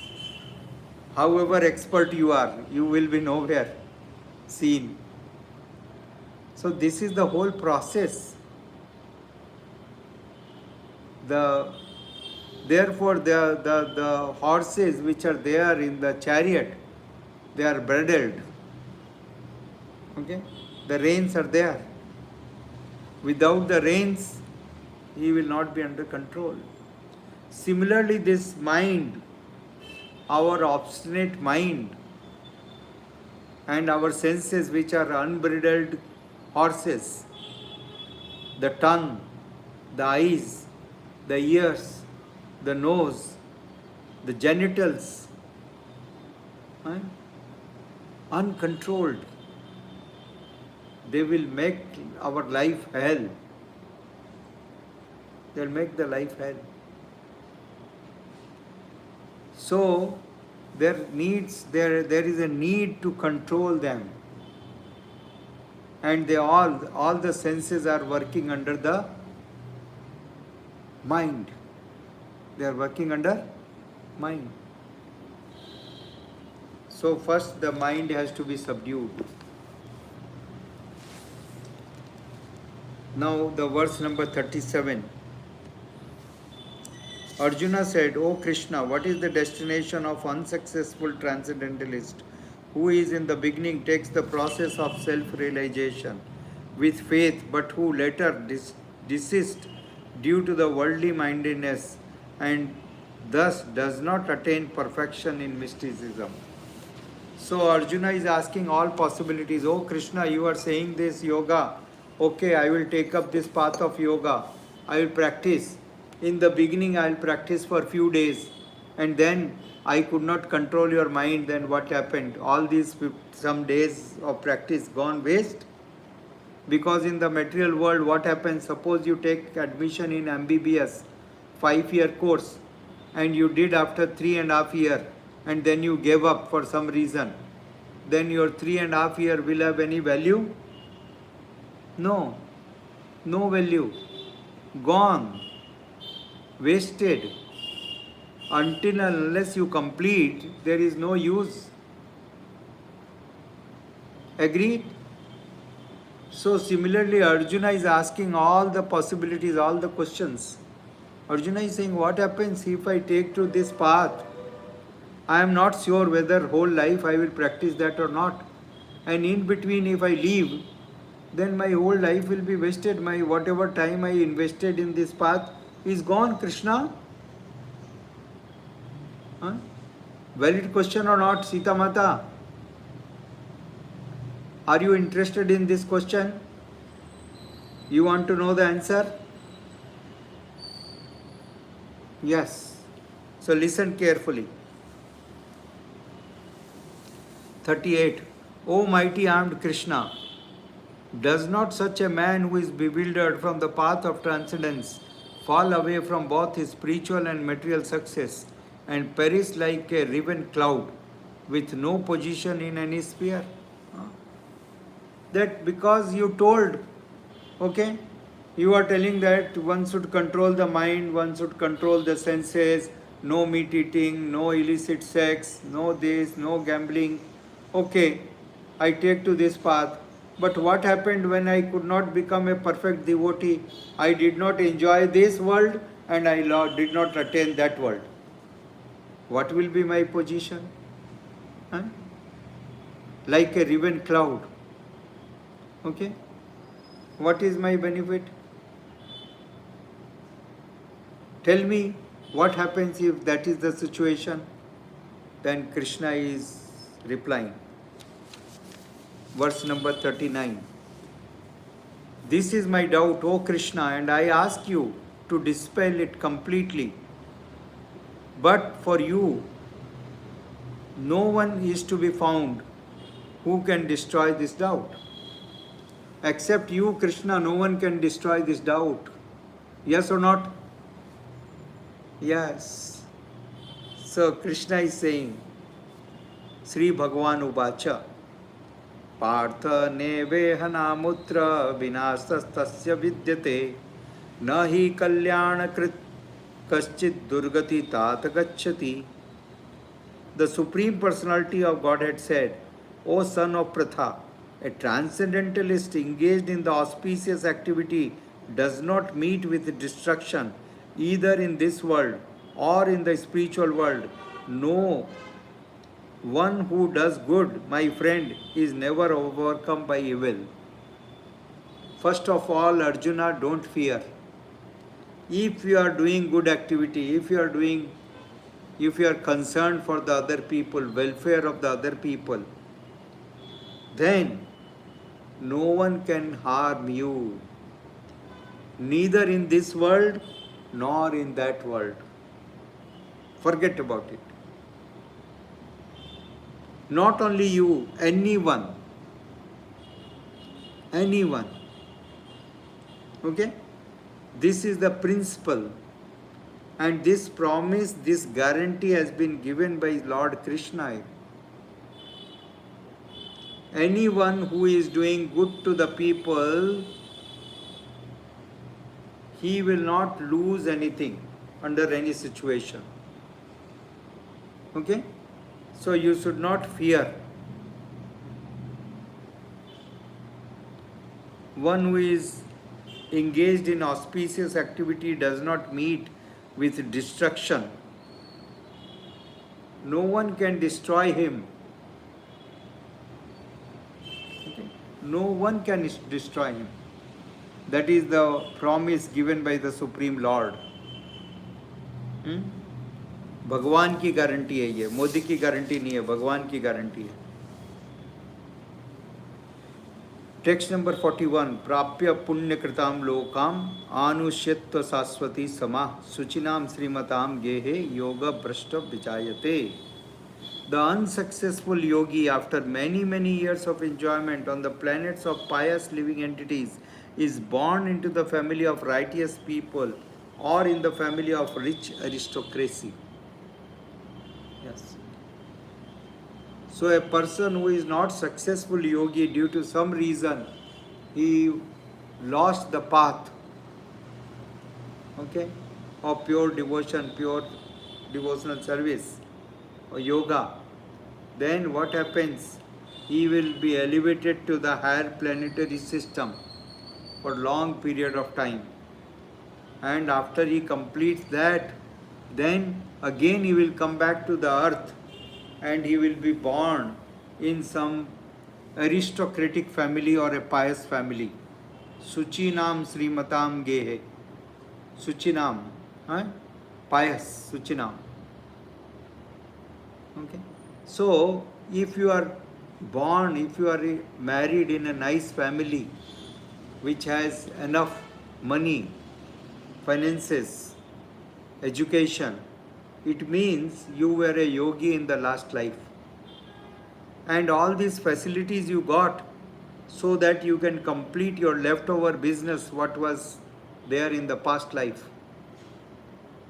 However expert you are, you will be nowhere seen. So this is the whole process. Therefore the horses which are there in the chariot, they are bridled. Okay? The reins are there. Without the reins, he will not be under control. Similarly, this mind, our obstinate mind, and our senses which are unbridled horses, the tongue, the eyes, the ears, the nose, the genitals, uncontrolled, they will make our life hell. They will make the life hell. So there is a need to control them, and all the senses are working under the mind. They are working under mind. So first the mind has to be subdued. Now the verse number 37. Arjuna said, "O Krishna, what is the destination of unsuccessful transcendentalist who is in the beginning takes the process of self-realization with faith, but who later desists due to the worldly mindedness and thus does not attain perfection in mysticism?" So Arjuna is asking all possibilities. "Oh Krishna, you are saying this yoga. Okay, I will take up this path of yoga. I will practice. in the beginning I'll practice for few days, and then I could not control your mind. Then what happened? All these some days of practice gone waste. Because in the material world, what happens? Suppose you take admission in MBBS, 5-year course, and you did after 3.5 years, and then you gave up for some reason. Then your 3.5 years will have any value? No, no value. Gone, wasted. Until and unless you complete, there is no use. Agreed? So similarly, Arjuna is asking all the possibilities, all the questions. Arjuna is saying, what happens if I take to this path? I am not sure whether whole life I will practice that or not. And in between, if I leave, then my whole life will be wasted. My whatever time I invested in this path is gone, Krishna. Huh? Valid question or not, Sita Mata? Are you interested in this question? You want to know the answer? Yes. So listen carefully. 38. O mighty armed Krishna, does not such a man who is bewildered from the path of transcendence fall away from both his spiritual and material success and perish like a riven cloud with no position in any sphere? That because you told, okay, you are telling that one should control the mind, one should control the senses, no meat eating, no illicit sex, no this, no gambling. Okay, I take to this path. But what happened when I could not become a perfect devotee? I did not enjoy this world and I did not attain that world. What will be my position? Huh? Like a riven cloud. Okay? What is my benefit? Tell me what happens if that is the situation? Then Krishna is replying. Verse number 39. This is my doubt, O Krishna, and I ask you to dispel it completely. But for you, no one is to be found who can destroy this doubt. Except you, Krishna, no one can destroy this doubt. Yes or not? Yes. So Krishna is saying, Sri Bhagwan Uvacha, Partha nevehana mutra vinastastasya vidyate nahi kalyana krit kaschit durgati tat gacchati. The Supreme Personality of Godhead said, O son of Pratha, a transcendentalist engaged in the auspicious activity does not meet with destruction either in this world or in the spiritual world. No, one who does good, my friend, is never overcome by evil. First of all, Arjuna, don't fear. If you are doing good activity, if you are concerned for the other people, welfare of the other people, then no one can harm you, neither in this world nor in that world. Forget about it. Not only you, anyone. Okay? This is the principle. And this promise, this guarantee has been given by Lord Krishna. Anyone who is doing good to the people, he will not lose anything under any situation. Okay? So you should not fear. One who is engaged in auspicious activity does not meet with destruction. No one can destroy him. Okay? No one can destroy him. That is the promise given by the Supreme Lord. भगवान की guarantee है ये, मोदी की guarantee नहीं है, भगवान की guarantee है. Text number 41. Prapya punyakritam lokam anushyatva saswati sama suchinam srimatam gehe yoga brashta vichayate. The unsuccessful yogi, after many years of enjoyment on the planets of pious living entities, is born into the family of righteous people or in the family of rich aristocracy. Yes. So a person who is not successful yogi due to some reason, he lost the path, okay, of pure devotion, pure devotional service or yoga. Then what happens? He will be elevated to the higher planetary system for long period of time. And after he completes that, then again he will come back to the earth and he will be born in some aristocratic family or a pious family. Suchinam Srimatam Gehe. Suchinam, huh? Pious, Suchinam. Okay. So, if you are born, if you are married in a nice family which has enough money, finances, education, it means you were a yogi in the last life. And all these facilities you got so that you can complete your leftover business, what was there in the past life.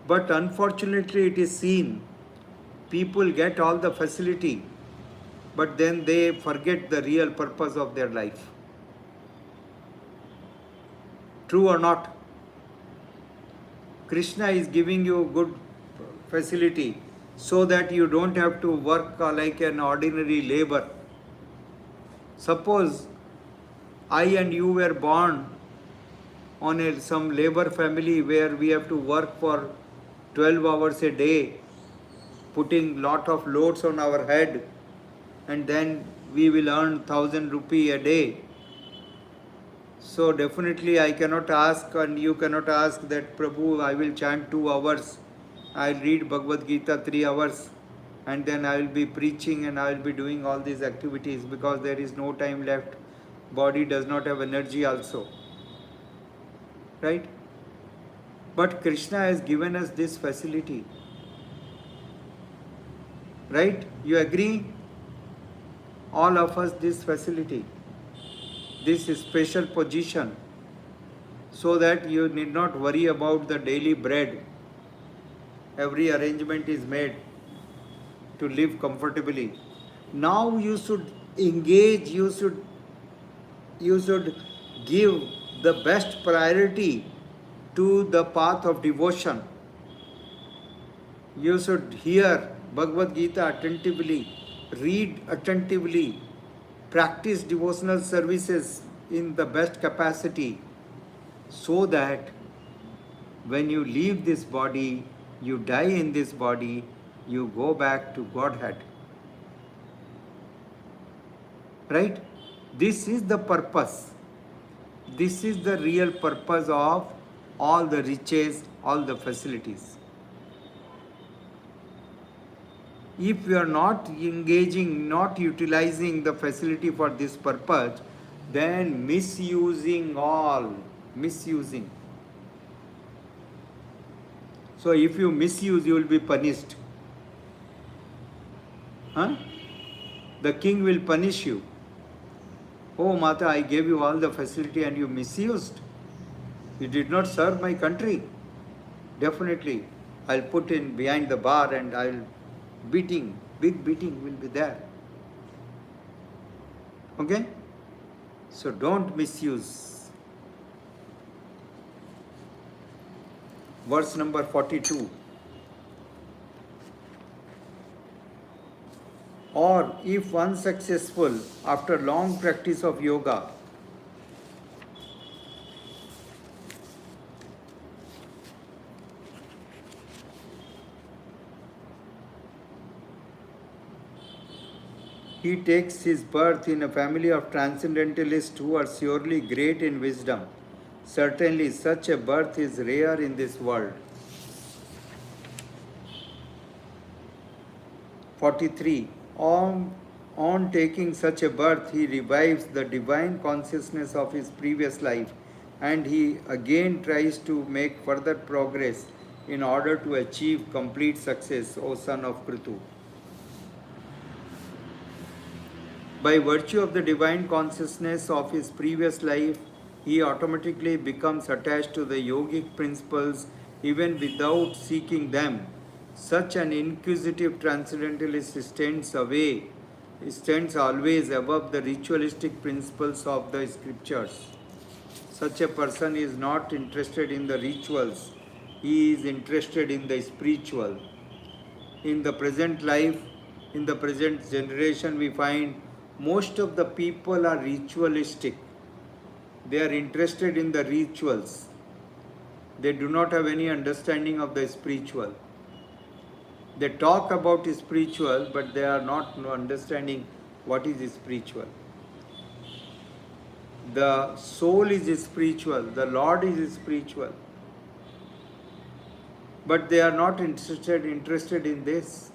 But unfortunately, it is seen people get all the facility, but then they forget the real purpose of their life. True or not? Krishna is giving you good facility so that you don't have to work like an ordinary labor. Suppose I and you were born on some labor family where we have to work for 12 hours a day, putting lot of loads on our head, and then we will earn 1,000 rupee a day. So definitely I cannot ask and you cannot ask that Prabhu, I will chant 2 hours, I'll read Bhagavad Gita 3 hours, and then I will be preaching and I will be doing all these activities because there is no time left. Body does not have energy also. Right? But Krishna has given us this facility. Right? You agree? All of us this facility, this special position, so that you need not worry about the daily bread. Every arrangement is made to live comfortably. Now you should engage, you should give the best priority to the path of devotion. You should hear Bhagavad Gita attentively, read attentively, practice devotional services in the best capacity, so that when you leave this body, you die in this body, you go back to Godhead. Right? This is the purpose. This is the real purpose of all the riches, all the facilities. If we are not engaging, not utilizing the facility for this purpose, then misusing. So if you misuse, you will be punished. Huh? The king will punish you. Oh Mata, I gave you all the facility and you misused. You did not serve my country. Definitely, I'll put in behind the bar and I'll big beating will be there. Okay? So don't misuse. Verse number 42. Or if unsuccessful after long practice of yoga, he takes his birth in a family of transcendentalists who are surely great in wisdom. Certainly, such a birth is rare in this world. 43. On taking such a birth, he revives the divine consciousness of his previous life and he again tries to make further progress in order to achieve complete success, O son of Kritu. By virtue of the divine consciousness of his previous life, he automatically becomes attached to the yogic principles even without seeking them. Such an inquisitive transcendentalist stands always above the ritualistic principles of the scriptures. Such a person is not interested in the rituals, he is interested in the spiritual. In the present life, in the present generation, we find most of the people are ritualistic. They are interested in the rituals. They do not have any understanding of the spiritual. They talk about spiritual, but they are not understanding what is spiritual. The soul is spiritual, the Lord is spiritual. But they are not interested in this.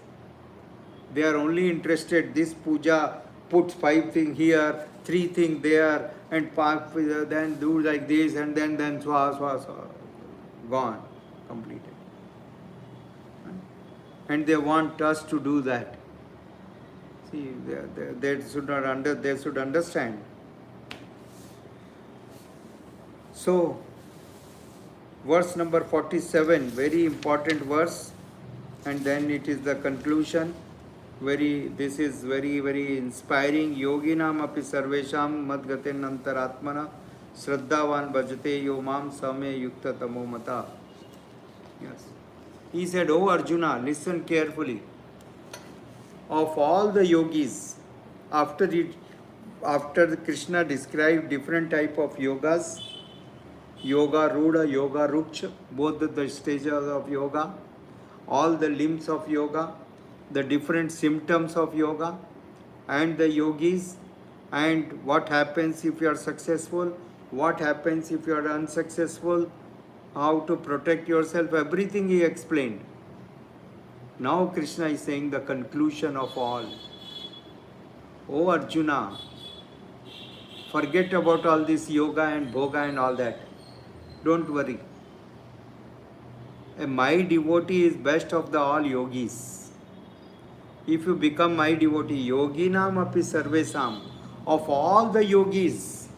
They are only interested this puja, put 5 things here, 3 things there, and then do like this, and then swa, gone, completed. And they want us to do that. See, they should understand. So, verse number 47, very important verse, and then it is the conclusion. This is very, very inspiring. Yoginam api sarvesham madgaten antaratmana shraddhavan bhajate yomam same yukta tamo mata. Yes. He said, "O Arjuna, listen carefully. Of all the yogis, after Krishna described different type of yogas, yoga rudha, yoga ruksha, both the stages of yoga, all the limbs of yoga, the different symptoms of yoga, and the yogis, and what happens if you are successful, what happens if you are unsuccessful, how to protect yourself, everything he explained. Now Krishna is saying the conclusion of all. O Arjuna, forget about all this yoga and bhoga and all that. Don't worry. My devotee is best of the all yogis. If you become my devotee, yoginam api sarvesam, of all the yogis,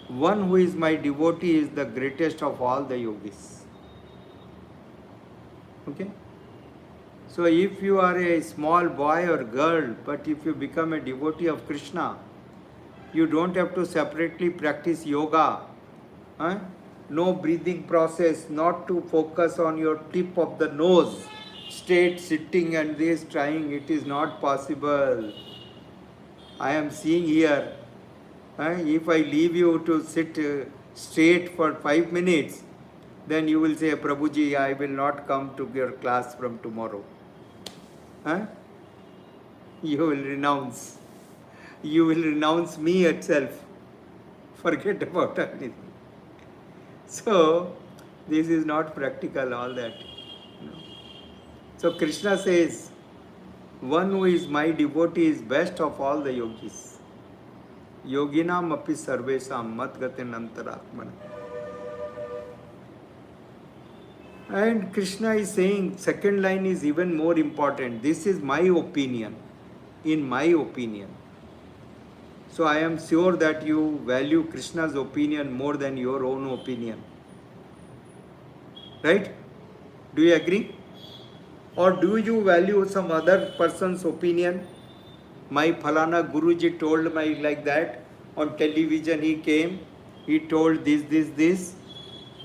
one who is my devotee is the greatest of all the yogis. Okay? So if you are a small boy or girl, but if you become a devotee of Krishna, you don't have to separately practice yoga. No breathing process, not to focus on your tip of the nose, straight sitting and this trying, it is not possible. I am seeing here, if I leave you to sit straight for 5 minutes, then you will say, Prabhuji, I will not come to your class from tomorrow. You will renounce. You will renounce me itself. Forget about anything. So, this is not practical, all that. No. So, Krishna says, one who is my devotee is best of all the yogis. Yoginam api sarvesam matgaten antaratmana. And Krishna is saying, second line is even more important. This is my opinion. In my opinion. So I am sure that you value Krishna's opinion more than your own opinion. Right? Do you agree? Or do you value some other person's opinion? My Phalana Guruji told me like that. On television he came. He told this,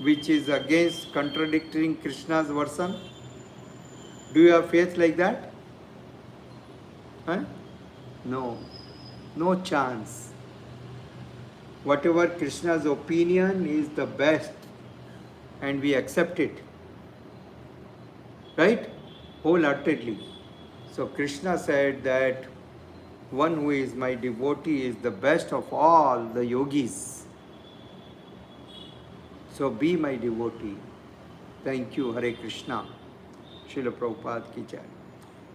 which is against contradicting Krishna's version. Do you have faith like that? No. No chance. Whatever Krishna's opinion is the best and we accept it. Right? Wholeheartedly. So Krishna said that one who is my devotee is the best of all the yogis. So be my devotee. Thank you, Hare Krishna. Srila Prabhupada ki jai.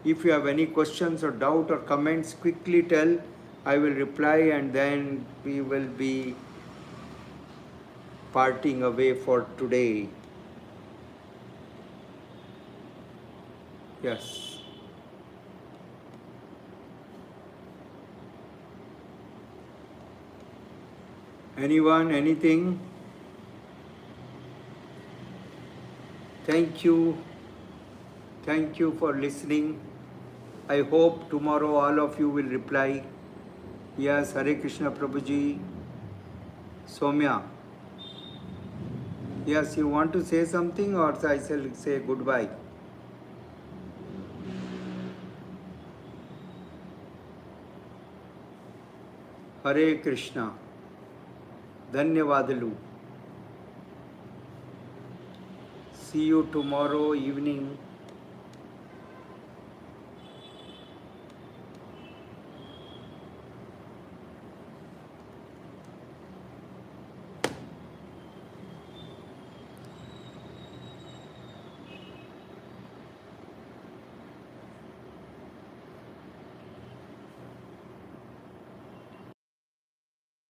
If you have any questions or doubt or comments, quickly tell. I will reply, and then we will be parting away for today. Yes. Anyone, anything? Thank you. Thank you for listening. I hope tomorrow all of you will reply. Yes, Hare Krishna Prabhuji. Soumya. Yes, you want to say something, or I shall say goodbye? Hare Krishna. Dhanyavadalu. See you tomorrow evening.